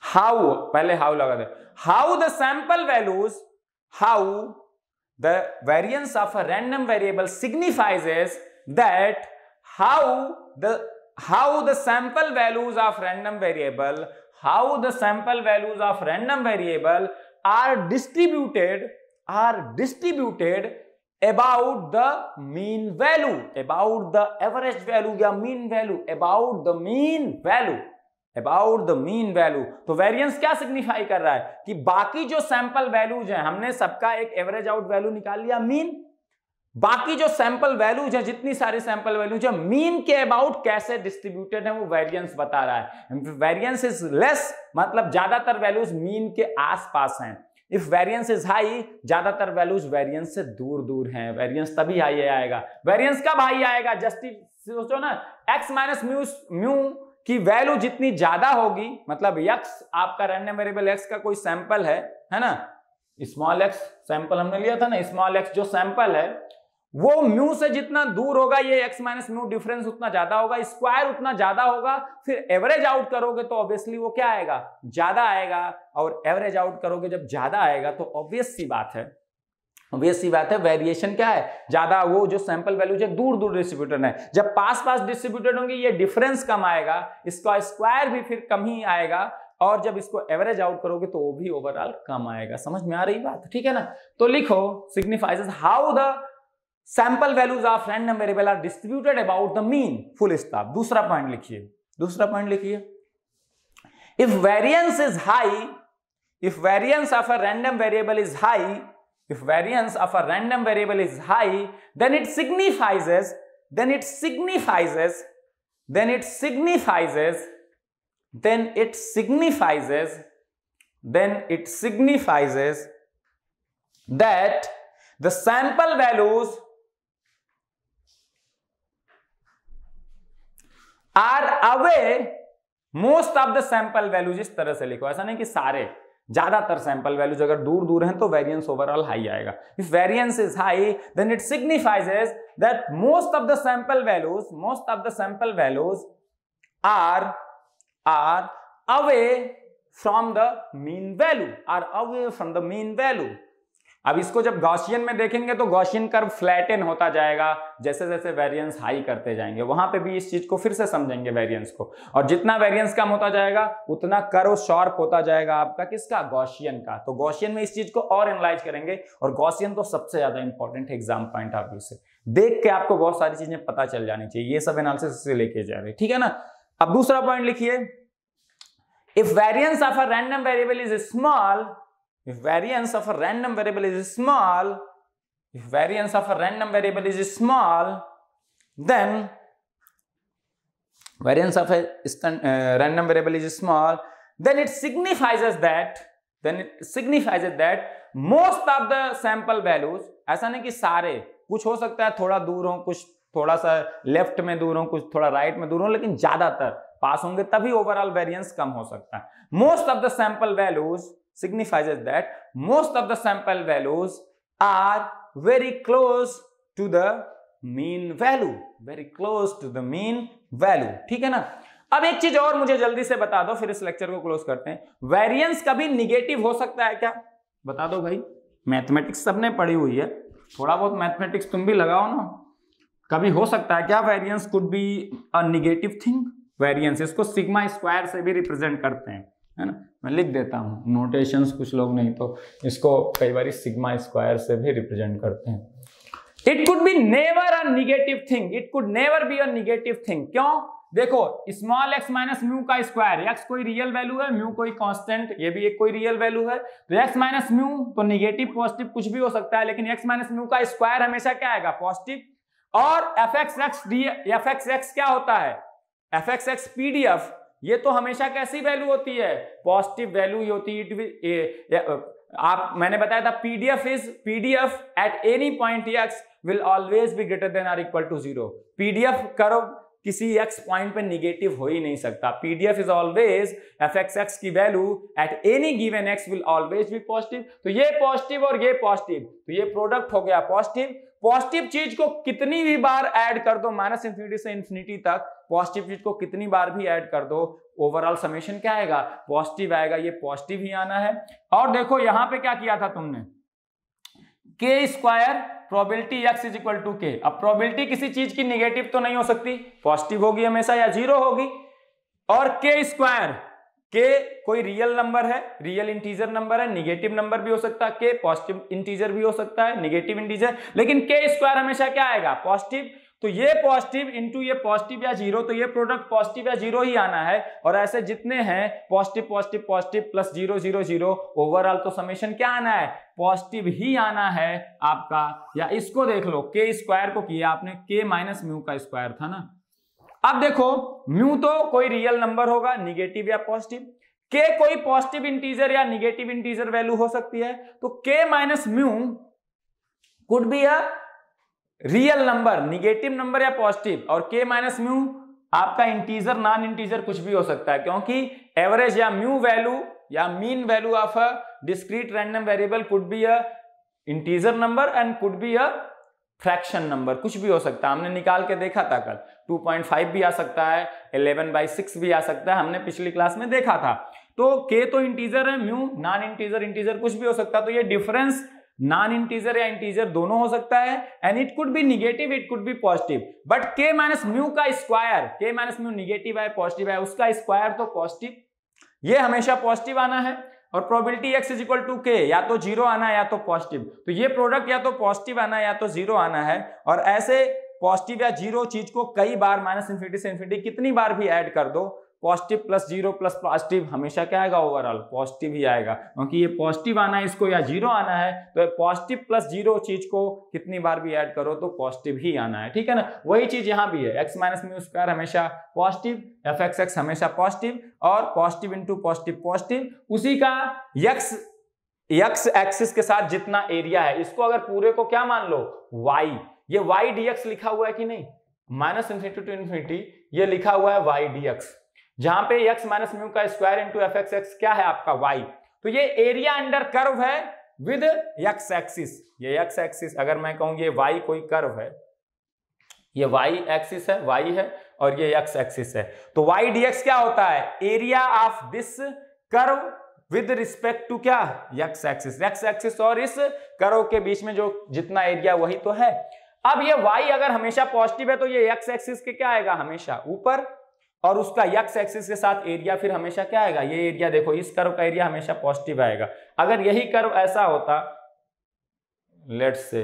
how, पहले how लगा दे, how the sample values, how the variance of a random variable signifies that how the sample values of random variable, how the sample values of random variable are distributed about the mean value, about the average value या mean value, about the mean value, about the mean value। तो variance क्या signify कर रहा है कि बाकी जो sample values हैं, हमने सबका एक एवरेज आउट वैल्यू निकाल लिया मीन, बाकी जो सैंपल वैल्यूज हैं, जितनी सारी सैंपल वैल्यूज हैं, मीन के अबाउट कैसे डिस्ट्रीब्यूटेड है वो वेरिएंस बता रहा है। वेरिएंस इज लेस मतलब ज्यादातर वैल्यूज मीन के आसपास हैं। इफ वेरिएंस इज हाई, ज्यादातर वैल्यूज वेरिएंस से दूर दूर हैं, वेरिएंस तभी हाई आएगा। वेरिएंस कब हाई आएगा, सोचो ना, एक्स माइनस म्यू की वैल्यू जितनी ज्यादा होगी, मतलब एक्स आपका रैंडम वेरिएबल एक्स का कोई सैंपल है ना, स्मॉल एक्स सैंपल हमने लिया था ना, स्मॉल एक्स जो सैंपल है वो म्यू से जितना दूर होगा, ये एक्स माइनस म्यू डिफरेंस उतना ज्यादा होगा, स्क्वायर उतना ज्यादा होगा, फिर एवरेज आउट करोगे तो ऑब्वियसली वो क्या आएगा, ज्यादा आएगा। और एवरेज आउट करोगे जब ज्यादा आएगा तो ऑब्वियस सी बात है वेरिएशन क्या है, ज्यादा, वो जो सैंपल वैल्यूज है दूर दूर डिस्ट्रीब्यूटेड है। जब पास पास डिस्ट्रीब्यूटेड होंगे ये डिफरेंस कम आएगा, इसका स्क्वायर भी फिर कम ही आएगा, और जब इसको एवरेज आउट करोगे तो वो भी ओवरऑल कम आएगा। समझ में आ रही बात, ठीक है ना। तो लिखो signifies how the sample values of random variable are distributed about the mean, full stop. दूसरा पॉइंट लिखिए, if variance is high, if variance of a random variable is high, then it signifies that the sample values are away most of the sample values। इस तरह से लिखो, ऐसा नहीं कि सारे, ज्यादातर सैंपल वैल्यूज अगर दूर दूर हैं तो वेरिएंस ओवरऑल हाई आएगा। If variance is high then it signifies that most of the sample values are away from the mean value. अब इसको जब गॉसियन में देखेंगे तो गॉसियन कर्व फ्लैटन होता जाएगा जैसे जैसे वेरिएंस हाई करते जाएंगे, वहां पे भी इस चीज को फिर से समझेंगे वेरिएंस को, और जितना वेरिएंस कम होता जाएगा उतना कर्व शार्प होता जाएगा आपका किसका, गॉसियन का। तो गॉसियन में इस चीज को और एनालाइज करेंगे, और गॉसियन तो सबसे ज्यादा important exam point of view से देख के आपको बहुत सारी चीजें पता चल जानी चाहिए, ये सब एनालिसिस से लेके जा रहे, ठीक है ना। अब दूसरा पॉइंट लिखिए, if variance of a random variable is small, if variance of a random variable is small, then it signifies that most of the sample values, ऐसा नहीं कि सारे, कुछ हो सकता है थोड़ा दूर हो, कुछ थोड़ा सा लेफ्ट में दूर हो, कुछ थोड़ा राइट में दूर हो, लेकिन ज्यादातर पास होंगे, तभी ओवरऑल वेरिएंस कम हो सकता है। Most of the sample values signifies that most of the sample values are very close to the mean value, ठीक है ना। अब एक चीज और मुझे जल्दी से बता दो, फिर इस लेक्चर को क्लोज करते हैं। वेरिएंस कभी निगेटिव हो सकता है क्या, बता दो भाई। मैथमेटिक्स सबने पढ़ी हुई है, थोड़ा बहुत मैथमेटिक्स तुम भी लगाओ ना। कभी हो सकता है क्या variance could be a negative thing? Variance इसको सिग्मा स्क्वायर से भी रिप्रेजेंट करते हैं, है ना। मैं लिख देता हूं नोटेशंस, कुछ लोग नहीं तो इसको कई बार सिग्मा स्क्वायर से भी रिप्रेजेंट करते हैं। It could be never a negative thing, क्यों? देखो स्मॉल x माइनस म्यू का स्क्वायर, x कोई रियल वैल्यू है, म्यू कोई कांस्टेंट, ये भी एक कोई रियल वैल्यू है, तो x माइनस म्यू तो निगेटिव पॉजिटिव कुछ भी हो सकता है, लेकिन x माइनस म्यू का स्क्वायर हमेशा क्या आएगा, पॉजिटिव। और fxx क्या होता है, fxx PDF, ये तो हमेशा कैसी वैल्यू होती है, पॉजिटिव वैल्यू ही होती है। आप मैंने बताया था PDF at any point x will always be greater than or equal to 0। PDF curve किसी x पॉइंट पे निगेटिव हो ही नहीं सकता। PDF इज ऑलवेज fxx की value at any given x will always be positive. तो ये पॉजिटिव और ये पॉजिटिव, तो ये प्रोडक्ट हो गया पॉजिटिव। पॉजिटिव चीज को कितनी भी बार ऐड कर दो, -∞ से ∞ तक, पॉजिटिव चीज को कितनी बार भी ऐड कर दो, ओवरऑल समेशन क्या आएगा, पॉजिटिव आएगा। ये पॉजिटिव ही आना है। और देखो यहां पे क्या किया था तुमने, k square probability x is equal to k। अब प्रोबेबिलिटी किसी चीज की निगेटिव तो नहीं हो सकती, पॉजिटिव होगी हमेशा या 0 होगी। और k स्क्वायर, k कोई रियल नंबर है, रियल इंटीजर नंबर है, निगेटिव नंबर भी हो सकता है, k पॉजिटिव इंटीजर भी हो सकता है, निगेटिव इंटीजर, लेकिन k स्क्वायर हमेशा क्या आएगा, पॉजिटिव। तो ये पॉजिटिव इंटू ये पॉजिटिव या 0, तो ये प्रोडक्ट पॉजिटिव या 0 ही आना है। और ऐसे जितने हैं पॉजिटिव प्लस 0 0 0, ओवरऑल तो समेशन क्या आना है, पॉजिटिव ही आना है आपका। या इसको देख लो, k स्क्वायर को किया आपने, k माइनस म्यू का स्क्वायर था ना। अब देखो म्यू तो कोई रियल नंबर होगा, निगेटिव या पॉजिटिव, k कोई पॉजिटिव इंटीजर या निगेटिव इंटीजर वैल्यू हो सकती है। तो k minus mu could be a real number, negative number या पॉजिटिव, और k माइनस म्यू आपका इंटीजर नॉन इंटीजर कुछ भी हो सकता है, क्योंकि एवरेज या म्यू वैल्यू या mean value of a discrete random variable could be a integer number and could be a fraction number, कुछ भी हो सकता है। हमने निकाल के देखा था कल, 2.5 भी आ सकता है, 11/6 भी आ सकता है, हमने पिछली क्लास में देखा था। तो k तो इंटीजर है, म्यू नॉन इंटीजर कुछ भी हो सकता है। तो ये डिफरेंस नॉन इंटीजर या इंटीजर दोनों हो सकता है, and it could be negative, it could be positive. But k minus mu का square, k minus mu negative है पॉजिटिव है, उसका स्क्वायर तो पॉजिटिव, ये हमेशा पॉजिटिव आना है। और probability x is equal to k, या तो 0 आना है या तो पॉजिटिव, तो ये प्रोडक्ट या तो पॉजिटिव आना है या तो 0 आना है। और ऐसे पॉजिटिव या 0 चीज को कई बार -∞ से ∞ कितनी बार भी ऐड कर दो, पॉजिटिव प्लस 0 प्लस पॉजिटिव हमेशा क्या आएगा, ओवरऑल पॉजिटिव ही आएगा, क्योंकि ये पॉजिटिव आना है इसको या 0 आना है। तो पॉजिटिव प्लस 0 चीज को कितनी बार भी ऐड करो तो पॉजिटिव ही आना है, ठीक है ना। वही चीज यहाँ भी है, x माइनस म्यू स्क्वायर हमेशा पॉजिटिव, fxx हमेशा पॉजिटिव, और पॉजिटिव इंटू पॉजिटिव, उसी का x एक्सिस के साथ जितना एरिया है, इसको अगर पूरे को क्या मान लो, y, ये y dx लिखा हुआ है कि नहीं, -∞ to ∞, ये लिखा हुआ है y dx, जहां पे x माइनस म्यू का स्क्वायर इंटू fxx क्या है आपका y। तो तो ये एरिया अंडर कर्व है विद एक्स एक्सिस। ये एक्स एक्सिस, अगर मैं कहूं ये वाई कोई कर्व है, ये वाई एक्सिस है, वाई है, और ये एक्स एक्सिस है, तो वाई डीएक्स क्या होता है, area of this curve with respect to क्या, एक्स एक्सिस। एक्स एक्सिस और इस कर्व के बीच में जो जितना एरिया वही तो है। अब ये y अगर हमेशा पॉजिटिव है तो ये x एक्सिस के क्या आएगा, हमेशा ऊपर, और उसका x एक्सिस के साथ एरिया फिर हमेशा क्या आएगा, ये एरिया देखो, इस कर्व का एरिया हमेशा पॉजिटिव आएगा। अगर यही कर्व ऐसा होता, लेट्स से,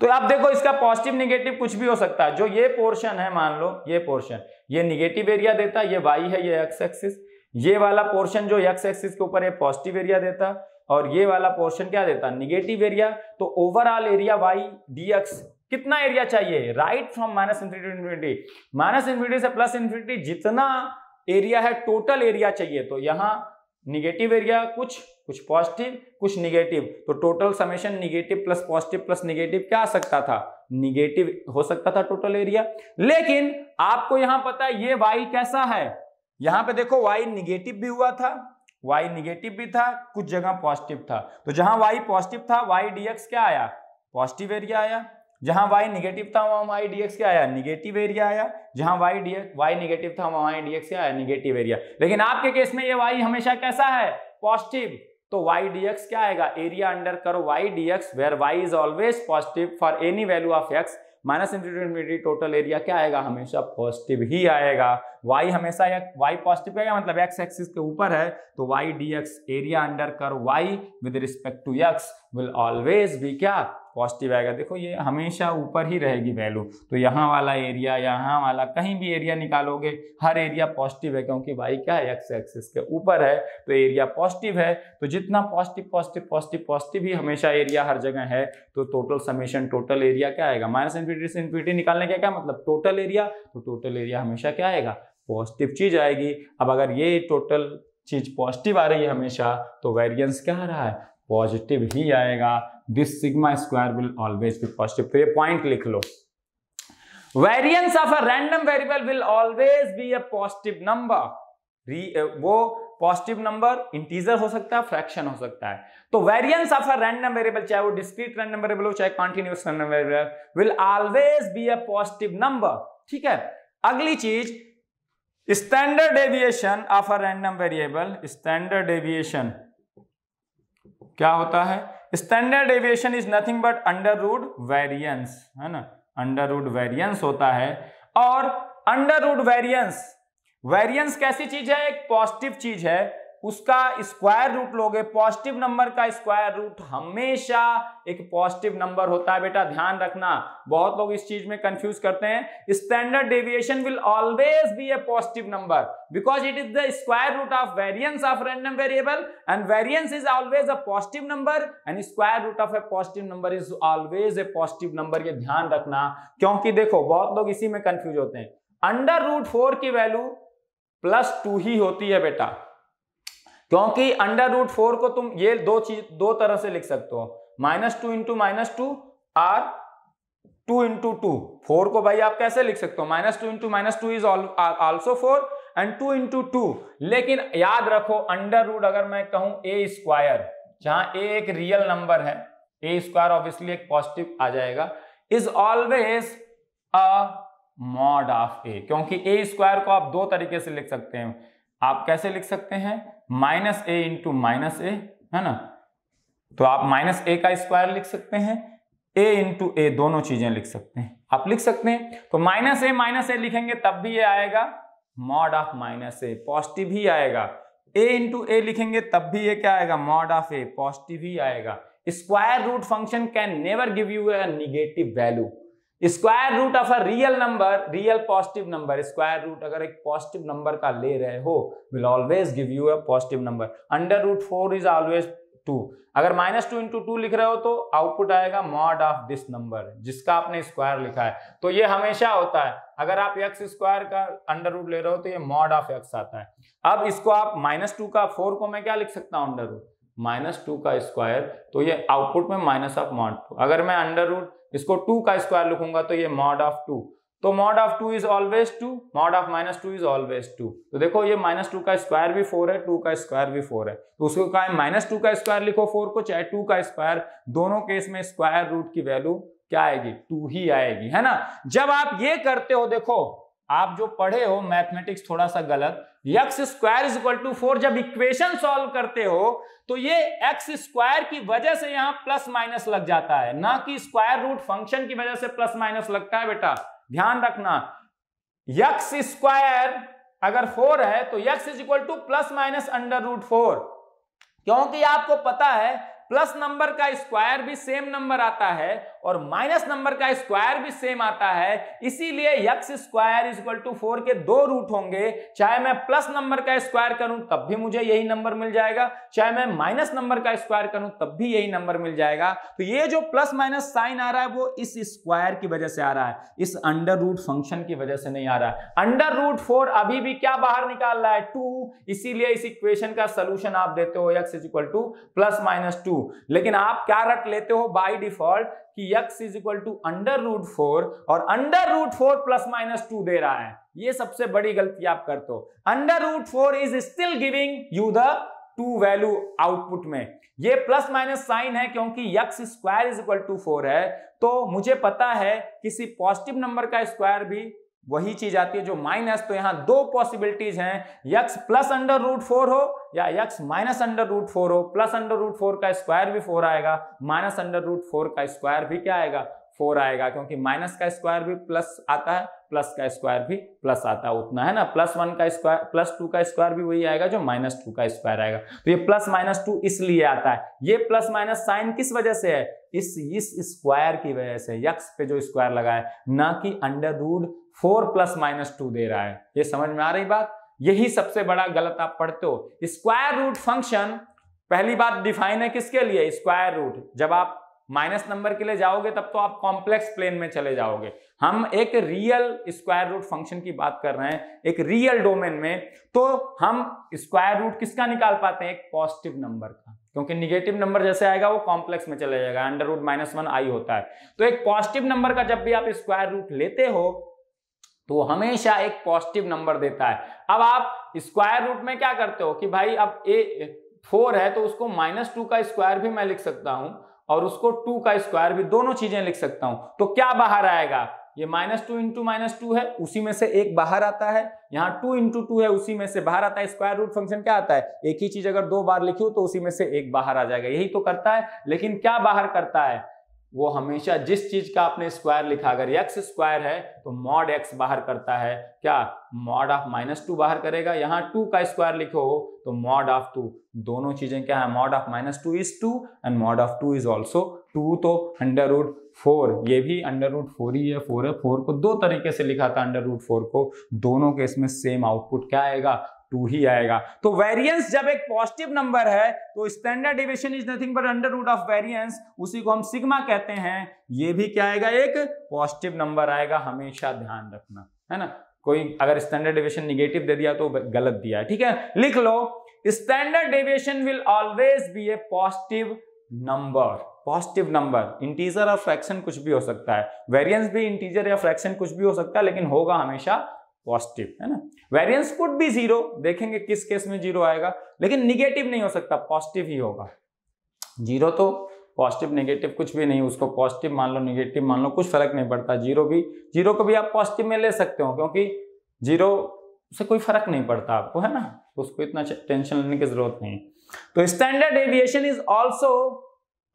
तो आप देखो इसका पॉजिटिव निगेटिव कुछ भी हो सकता है। जो ये पोर्शन है, मान लो ये पोर्शन, ये निगेटिव एरिया देता, ये y है, ये x एक्सिस, ये वाला पोर्शन जो x एक्सिस के ऊपर है पॉजिटिव एरिया देता, और ये वाला पोर्शन क्या देता, निगेटिव एरिया। तो ओवरऑल एरिया y dx कितना एरिया चाहिए, right from minus infinity to infinity, minus infinity से प्लस इन्फिनिटी जितना एरिया है टोटल एरिया चाहिए। तो यहाँ निगेटिव एरिया कुछ पॉजिटिव कुछ निगेटिव, तो total summation negative plus positive plus negative क्या आ सकता था, निगेटिव हो सकता था टोटल एरिया। लेकिन आपको यहां पता है ये y कैसा है, यहां पे देखो y निगेटिव भी हुआ था, y निगेटिव भी था, कुछ जगह पॉजिटिव था। तो जहां y पॉजिटिव था y dx क्या आया, पॉजिटिव एरिया आया। जहां y निगेटिव था वहां y dx क्या आया, निगेटिव एरिया आया। जहां y निगेटिव था वहां y dx क्या आया, निगेटिव एरिया। लेकिन आपके केस में ये y हमेशा कैसा है, पॉजिटिव, तो y dx क्या आएगा, एरिया अंडर करो y dx where y is always positive for any value of x minus infinity total area क्या आएगा, हमेशा पॉजिटिव ही आएगा। y हमेशा y पॉजिटिव है, मतलब x एक्सिस के ऊपर है, तो y dx एरिया अंडर कर y with respect to x will always भी क्या, पॉजिटिव आएगा। देखो ये हमेशा ऊपर ही रहेगी वैल्यू, तो यहाँ वाला एरिया, यहाँ वाला, कहीं भी एरिया निकालोगे हर एरिया पॉजिटिव है, क्योंकि y क्या है, x एक्सिस के ऊपर है, तो एरिया पॉजिटिव है। तो जितना पॉजिटिव पॉजिटिव पॉजिटिव पॉजिटिव ही हमेशा एरिया हर जगह है, तो टोटल समेशन टोटल एरिया क्या आएगा, माइनस इन्फिनिटी से इन्फिनिटी निकालने का क्या मतलब, टोटल एरिया, तो टोटल एरिया हमेशा क्या आएगा, पॉजिटिव चीज आएगी। अब अगर ये टोटल चीज पॉजिटिव आ रही है हमेशा, तो वेरिएंस क्या आ रहा है, पॉजिटिव ही आएगा। This sigma square will always be positive. तो ये पॉइंट लिख लो, variance of a random variable will always be a positive number. वो पॉजिटिव नंबर इंटीजर हो सकता है, फ्रैक्शन हो सकता है। तो variance of a random variable, चाहे वो डिस्क्रीट रैंडम वेरिएबल हो चाहे continuous random variable, will always be a positive number. ठीक है, अगली चीज, standard deviation of a random variable. Standard deviation क्या होता है, standard deviation is nothing but under root variance, है ना, अंडर रूट वेरिएंस होता है। और अंडर रूट वेरिएंस कैसी चीज है, एक पॉजिटिव चीज है, उसका स्क्वायर रूट लोगे, पॉजिटिव नंबर का स्क्वायर रूट हमेशा एक पॉजिटिव नंबर होता है। बेटा ध्यान रखना, बहुत लोग इस चीज में कंफ्यूज करते हैं। Standard deviation will always be a positive number because it is the square root of variance of random variable, and variance is always a positive number, and square root of a positive number is always a positive number. ये ध्यान रखना, क्योंकि देखो बहुत लोग इसी में confuse होते हैं। अंडर रूट 4 की वैल्यू +2 ही होती है बेटा, क्योंकि अंडर रूट 4 को तुम ये दो तरह से लिख सकते हो, -2 इंटू -2 और 2 इंटू 2। 4 को भाई आप कैसे लिख सकते हो, -2 into -2 is also 4 and 2 into 2। लेकिन याद रखो अंडर रूट अगर मैं कहूं ए स्क्वायर, जहां ए एक रियल नंबर है, ए स्क्वायर ऑब्वियसली एक पॉजिटिव आ जाएगा, is always a mod of A, क्योंकि ए स्क्वायर को आप दो तरीके से लिख सकते हैं। आप कैसे लिख सकते हैं, -a इंटू -a, है ना, तो आप -a का स्क्वायर लिख सकते हैं, a इंटू a, दोनों चीजें लिख सकते हैं, आप लिख सकते हैं। तो -a लिखेंगे तब भी ये आएगा मॉड ऑफ -a, पॉजिटिव ही आएगा। a इंटू a लिखेंगे तब भी ये क्या आएगा, मॉड ऑफ a, पॉजिटिव ही आएगा। Square root function can never give you a negative value. Square root of a real number, real positive number, square root अगर एक पॉजिटिव नंबर का ले रहे हो, will always give you a positive number. Under root 4 is always 2। अगर -2 into 2 लिख रहे हो तो आउटपुट आएगा मॉड ऑफ दिस नंबर, जिसका आपने स्क्वायर लिखा है। तो ये हमेशा होता है, अगर आप x स्क्वायर का अंडर रूट ले रहे हो तो ये मॉड ऑफ x आता है। अब इसको आप -2 का 4 को मैं क्या लिख सकता हूं, अंडर रूट -2 का स्क्वायर, तो ये आउटपुट में माइनस ऑफ मॉड 2। अगर मैं अंडर रूट इसको 2 का स्क्वायर लिखूंगा तो ये मॉड ऑफ 2। तो mod of 2 is always 2, mod of -2 is always 2। तो देखो ये -2 का स्क्वायर भी 4 है, 2 का स्क्वायर भी 4 है, तो उसको कहा है -2 का स्क्वायर लिखो 4 को, चाहे 2 का स्क्वायर, दोनों केस में स्क्वायर रूट की वैल्यू क्या आएगी, 2 ही आएगी, है ना। जब आप ये करते हो, देखो आप जो पढ़े हो मैथमेटिक्स थोड़ा सा गलत, x square is equal to 4, जब इक्वेशन सॉल्व करते हो तो ये x स्क्वायर की वजह से यहां प्लस माइनस लग जाता है, ना कि स्क्वायर रूट फंक्शन की वजह से प्लस माइनस लगता है। बेटा ध्यान रखना, x स्क्वायर अगर 4 है तो x is equal to plus minus under root 4, क्योंकि आपको पता है प्लस नंबर का स्क्वायर भी सेम नंबर आता है और माइनस नंबर का स्क्वायर भी सेम आता है, इसीलिए x square is equal to 4 के 2 रूट होंगे। चाहे मैं प्लस नंबर का स्क्वायर करूं तब भी मुझे यही नंबर मिल जाएगा, चाहे मैं माइनस नंबर का स्क्वायर करूं तब भी यही नंबर मिल जाएगा। तो ये जो प्लस माइनस साइन आ रहा है वो इस स्क्वायर की वजह से आ रहा है, इस अंडर रूट फंक्शन की वजह से नहीं आ रहा है। अंडर रूट 4 अभी भी क्या बाहर निकाल रहा है, 2, इसीलिए इस इक्वेशन का सोल्यूशन आप देते हो x is equal to plus minus 2। लेकिन आप क्या रट लेते हो बाय डिफॉल्ट कि x is equal to under root 4 और अंडर रूट 4 प्लस माइनस 2 दे रहा है। ये सबसे बड़ी गलती आप करते हो। Under root 4 is still giving you the 2 value output में। ये प्लस माइनस साइन है क्योंकि x square is equal to 4 है, तो मुझे पता है किसी पॉजिटिव नंबर का स्क्वायर भी वही चीज आती है जो माइनस। तो यहां 2 पॉसिबिलिटीज हैं, x प्लस अंडर रूट 4 हो या x माइनस अंडर रूट 4 हो। प्लस अंडर रूट 4 का स्क्वायर भी 4 आएगा, माइनस अंडर रूट 4 का स्क्वायर भी क्या आएगा, 4 आएगा, क्योंकि माइनस का स्क्वायर भी प्लस आता है, प्लस का स्क्वायर भी प्लस आता है, उतना है ना। प्लस 1 का स्क्वायर प्लस 2 का स्क्वायर भी वही आएगा जो माइनस 2 का स्क्वायर आएगा। तो ये प्लस माइनस 2 इसलिए आता है। ये प्लस माइनस साइन किस वजह से है, इस स्क्वायर की वजह से, x पे जो स्क्वायर लगा है, ना कि अंडर रूट 4 प्लस माइनस 2 दे रहा है। ये समझ में आ रही बात। यही सबसे बड़ा गलत आप पढ़ते हो। स्क्वायर रूट फंक्शन पहली बात डिफाइन है किसके लिए, स्क्वायर रूट। जब आप माइनस नंबर के लिए जाओगे तब तो आप कॉम्प्लेक्स प्लेन में चले जाओगे। हम एक रियल स्क्वायर रूट फंक्शन की बात कर रहे हैं, एक रियल डोमेन में, तो हम स्क्वायर रूट किसका निकाल पाते हैं, एक पॉजिटिव नंबर का, क्योंकि निगेटिव नंबर जैसे आएगा वो कॉम्प्लेक्स में चले जाएगा, अंडर रूट -1 होता है। तो एक पॉजिटिव नंबर का जब भी आप स्क्वायर रूट लेते हो तो हमेशा एक पॉजिटिव नंबर देता है। अब आप स्क्वायर रूट में क्या करते हो कि भाई अब 4 है तो उसको -2 का स्क्वायर भी मैं लिख सकता हूं और उसको 2 का स्क्वायर भी, दोनों चीजें लिख सकता हूं। तो क्या बाहर आएगा, ये -2 इंटू -2 है, उसी में से एक बाहर आता है। यहाँ 2 इंटू 2 है, उसी में से बाहर आता है। स्क्वायर रूट फंक्शन क्या आता है, एक ही चीज अगर 2 बार लिखी हो तो उसी में से एक बाहर आ जाएगा, यही तो करता है। लेकिन क्या बाहर करता है, वो हमेशा जिस चीज का आपने स्क्वायर लिखा, अगर x स्क्वायर है तो मॉड x बाहर करता है, क्या मॉड ऑफ -2 बाहर करेगा। यहाँ 2 का स्क्वायर लिखो हो तो मॉड ऑफ 2, दोनों चीजें क्या है, mod of -2 is 2 and mod of 2 is also 2। तो अंडर रूट 4, ये भी अंडर रूट 4 ही है, 4 है। 4 को 2 तरीके से लिखा था अंडर रूट 4 को, दोनों केस में सेम आउटपुट क्या आएगा, 2 ही आएगा। तो वेरिएंस जब एक पॉजिटिव नंबर है तो standard deviation is nothing but under root of variance, उसी को हम सिग्मा कहते हैं। ये भी क्या आएगा, एक पॉजिटिव नंबर आएगा, हमेशा ध्यान रखना, है ना। कोई अगर स्टैंडर्ड डेविएशन निगेटिव दे दिया तो गलत दिया है, ठीक है, लिख लो। Standard deviation will always be a positive number. Positive number, integer और फ्रैक्शन कुछ भी हो सकता है, वेरिएंस भी इंटीजर या फ्रैक्शन कुछ भी हो सकता है, लेकिन होगा हमेशा पॉजिटिव, है ना। वेरिएंस कुड भी 0, देखेंगे किस केस में 0 आएगा, लेकिन निगेटिव नहीं हो सकता, पॉजिटिव ही होगा। 0 तो पॉजिटिव नेगेटिव कुछ भी नहीं, उसको पॉजिटिव मान लो नेगेटिव मान लो, कुछ फर्क नहीं पड़ता। 0 को भी आप पॉजिटिव में ले सकते हो, क्योंकि 0 से कोई फर्क नहीं पड़ता आपको, है ना, तो उसको इतना टेंशन लेने की जरूरत नहीं। तो standard deviation is also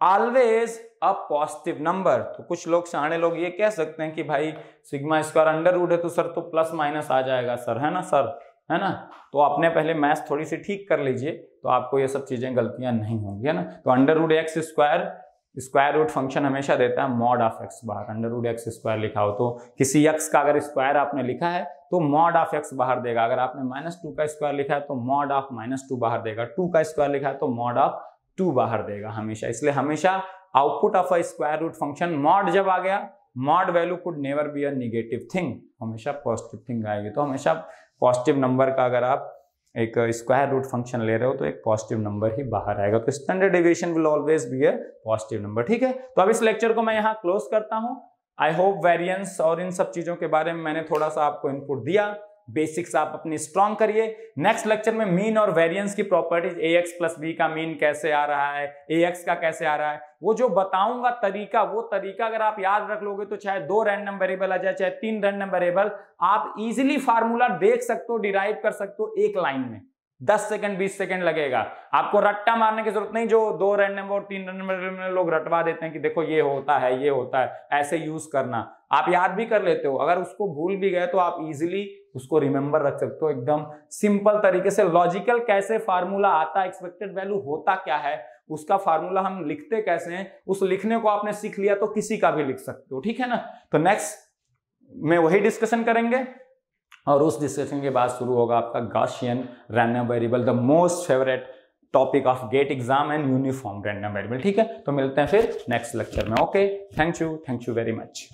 always a positive number. तो कुछ लोग, शाणे लोग ये कह सकते हैं कि भाई सिग्मा स्क्वायर अंडर रूट है तो सर तो प्लस माइनस आ जाएगा सर, है ना सर, है ना। तो आपने पहले मैथ्स थोड़ी सी ठीक कर लीजिए तो आपको ये सब चीजें गलतियां नहीं होंगी, है ना। तो under root x square, square root function हमेशा देता है मॉड ऑफ एक्स बाहर। अंडर रूट एक्स स्क्वायर लिखा हो तो किसी एक्स का अगर स्क्वायर आपने लिखा है तो मॉड ऑफ एक्स बाहर देगा। अगर आपने -2 का स्क्वायर लिखा है तो मॉड ऑफ -2 बाहर देगा। 2 का स्क्वायर लिखा है तो मॉड ऑफ 2 बाहर देगा हमेशा। इसलिए हमेशा output of a square root function mod जब आ गया, mod value could never be a negative thing, हमेशा पॉजिटिव थिंग आएगी। तो हमेशा पॉजिटिव नंबर का अगर आप एक स्क्वायर रूट फंक्शन ले रहे हो तो एक पॉजिटिव नंबर ही बाहर आएगा। तो standard deviation will always be a positive number, ठीक है। तो अब इस लेक्चर को मैं यहाँ क्लोज करता हूँ। आई होप वेरिएंस और इन सब चीजों के बारे में मैंने थोड़ा सा आपको इनपुट दिया। बेसिक्स आप अपनी स्ट्रॉन्ग करिए। नेक्स्ट लेक्चर में मीन और वेरिएंस की प्रॉपर्टीज, ax प्लस b का मीन कैसे आ रहा है, ax का कैसे आ रहा है, वो जो बताऊंगा तरीका, वो तरीका अगर आप याद रख लोगे तो चाहे 2 रैंडम वेरिएबल आ जाए, चाहे 3 रैंडम वेरिएबल, आप इजीली फार्मूला देख सकते हो, डिराइव कर सकते हो एक लाइन में। 10 सेकंड 20 सेकंड लगेगा। आपको रट्टा मारने की जरूरत नहीं, जो 2 रैंडम और 3 रैंडम में लोग रटवा देते हैं कि देखो ये होता है, ये होता है, ऐसे यूज करना। आप याद भी कर लेते हो, अगर उसको भूल भी गए तो आप इजीली उसको रिमेंबर रख सकते हो। एकदम सिंपल तरीके से लॉजिकल कैसे फार्मूला आता है, एक्सपेक्टेड वैल्यू होता क्या है, उसका फार्मूला हम लिखते कैसे हैं, उस लिखने को आपने सीख लिया तो किसी का भी लिख सकते हो, ठीक है ना। तो नेक्स्ट में वही डिस्कशन करेंगे और उस डिस्कशन के बाद शुरू होगा आपका Gaussian random variable, the most favourite topic of GATE exam and uniform random variable, ठीक है। तो मिलते हैं फिर नेक्स्ट लेक्चर में। Okay, thank you very much.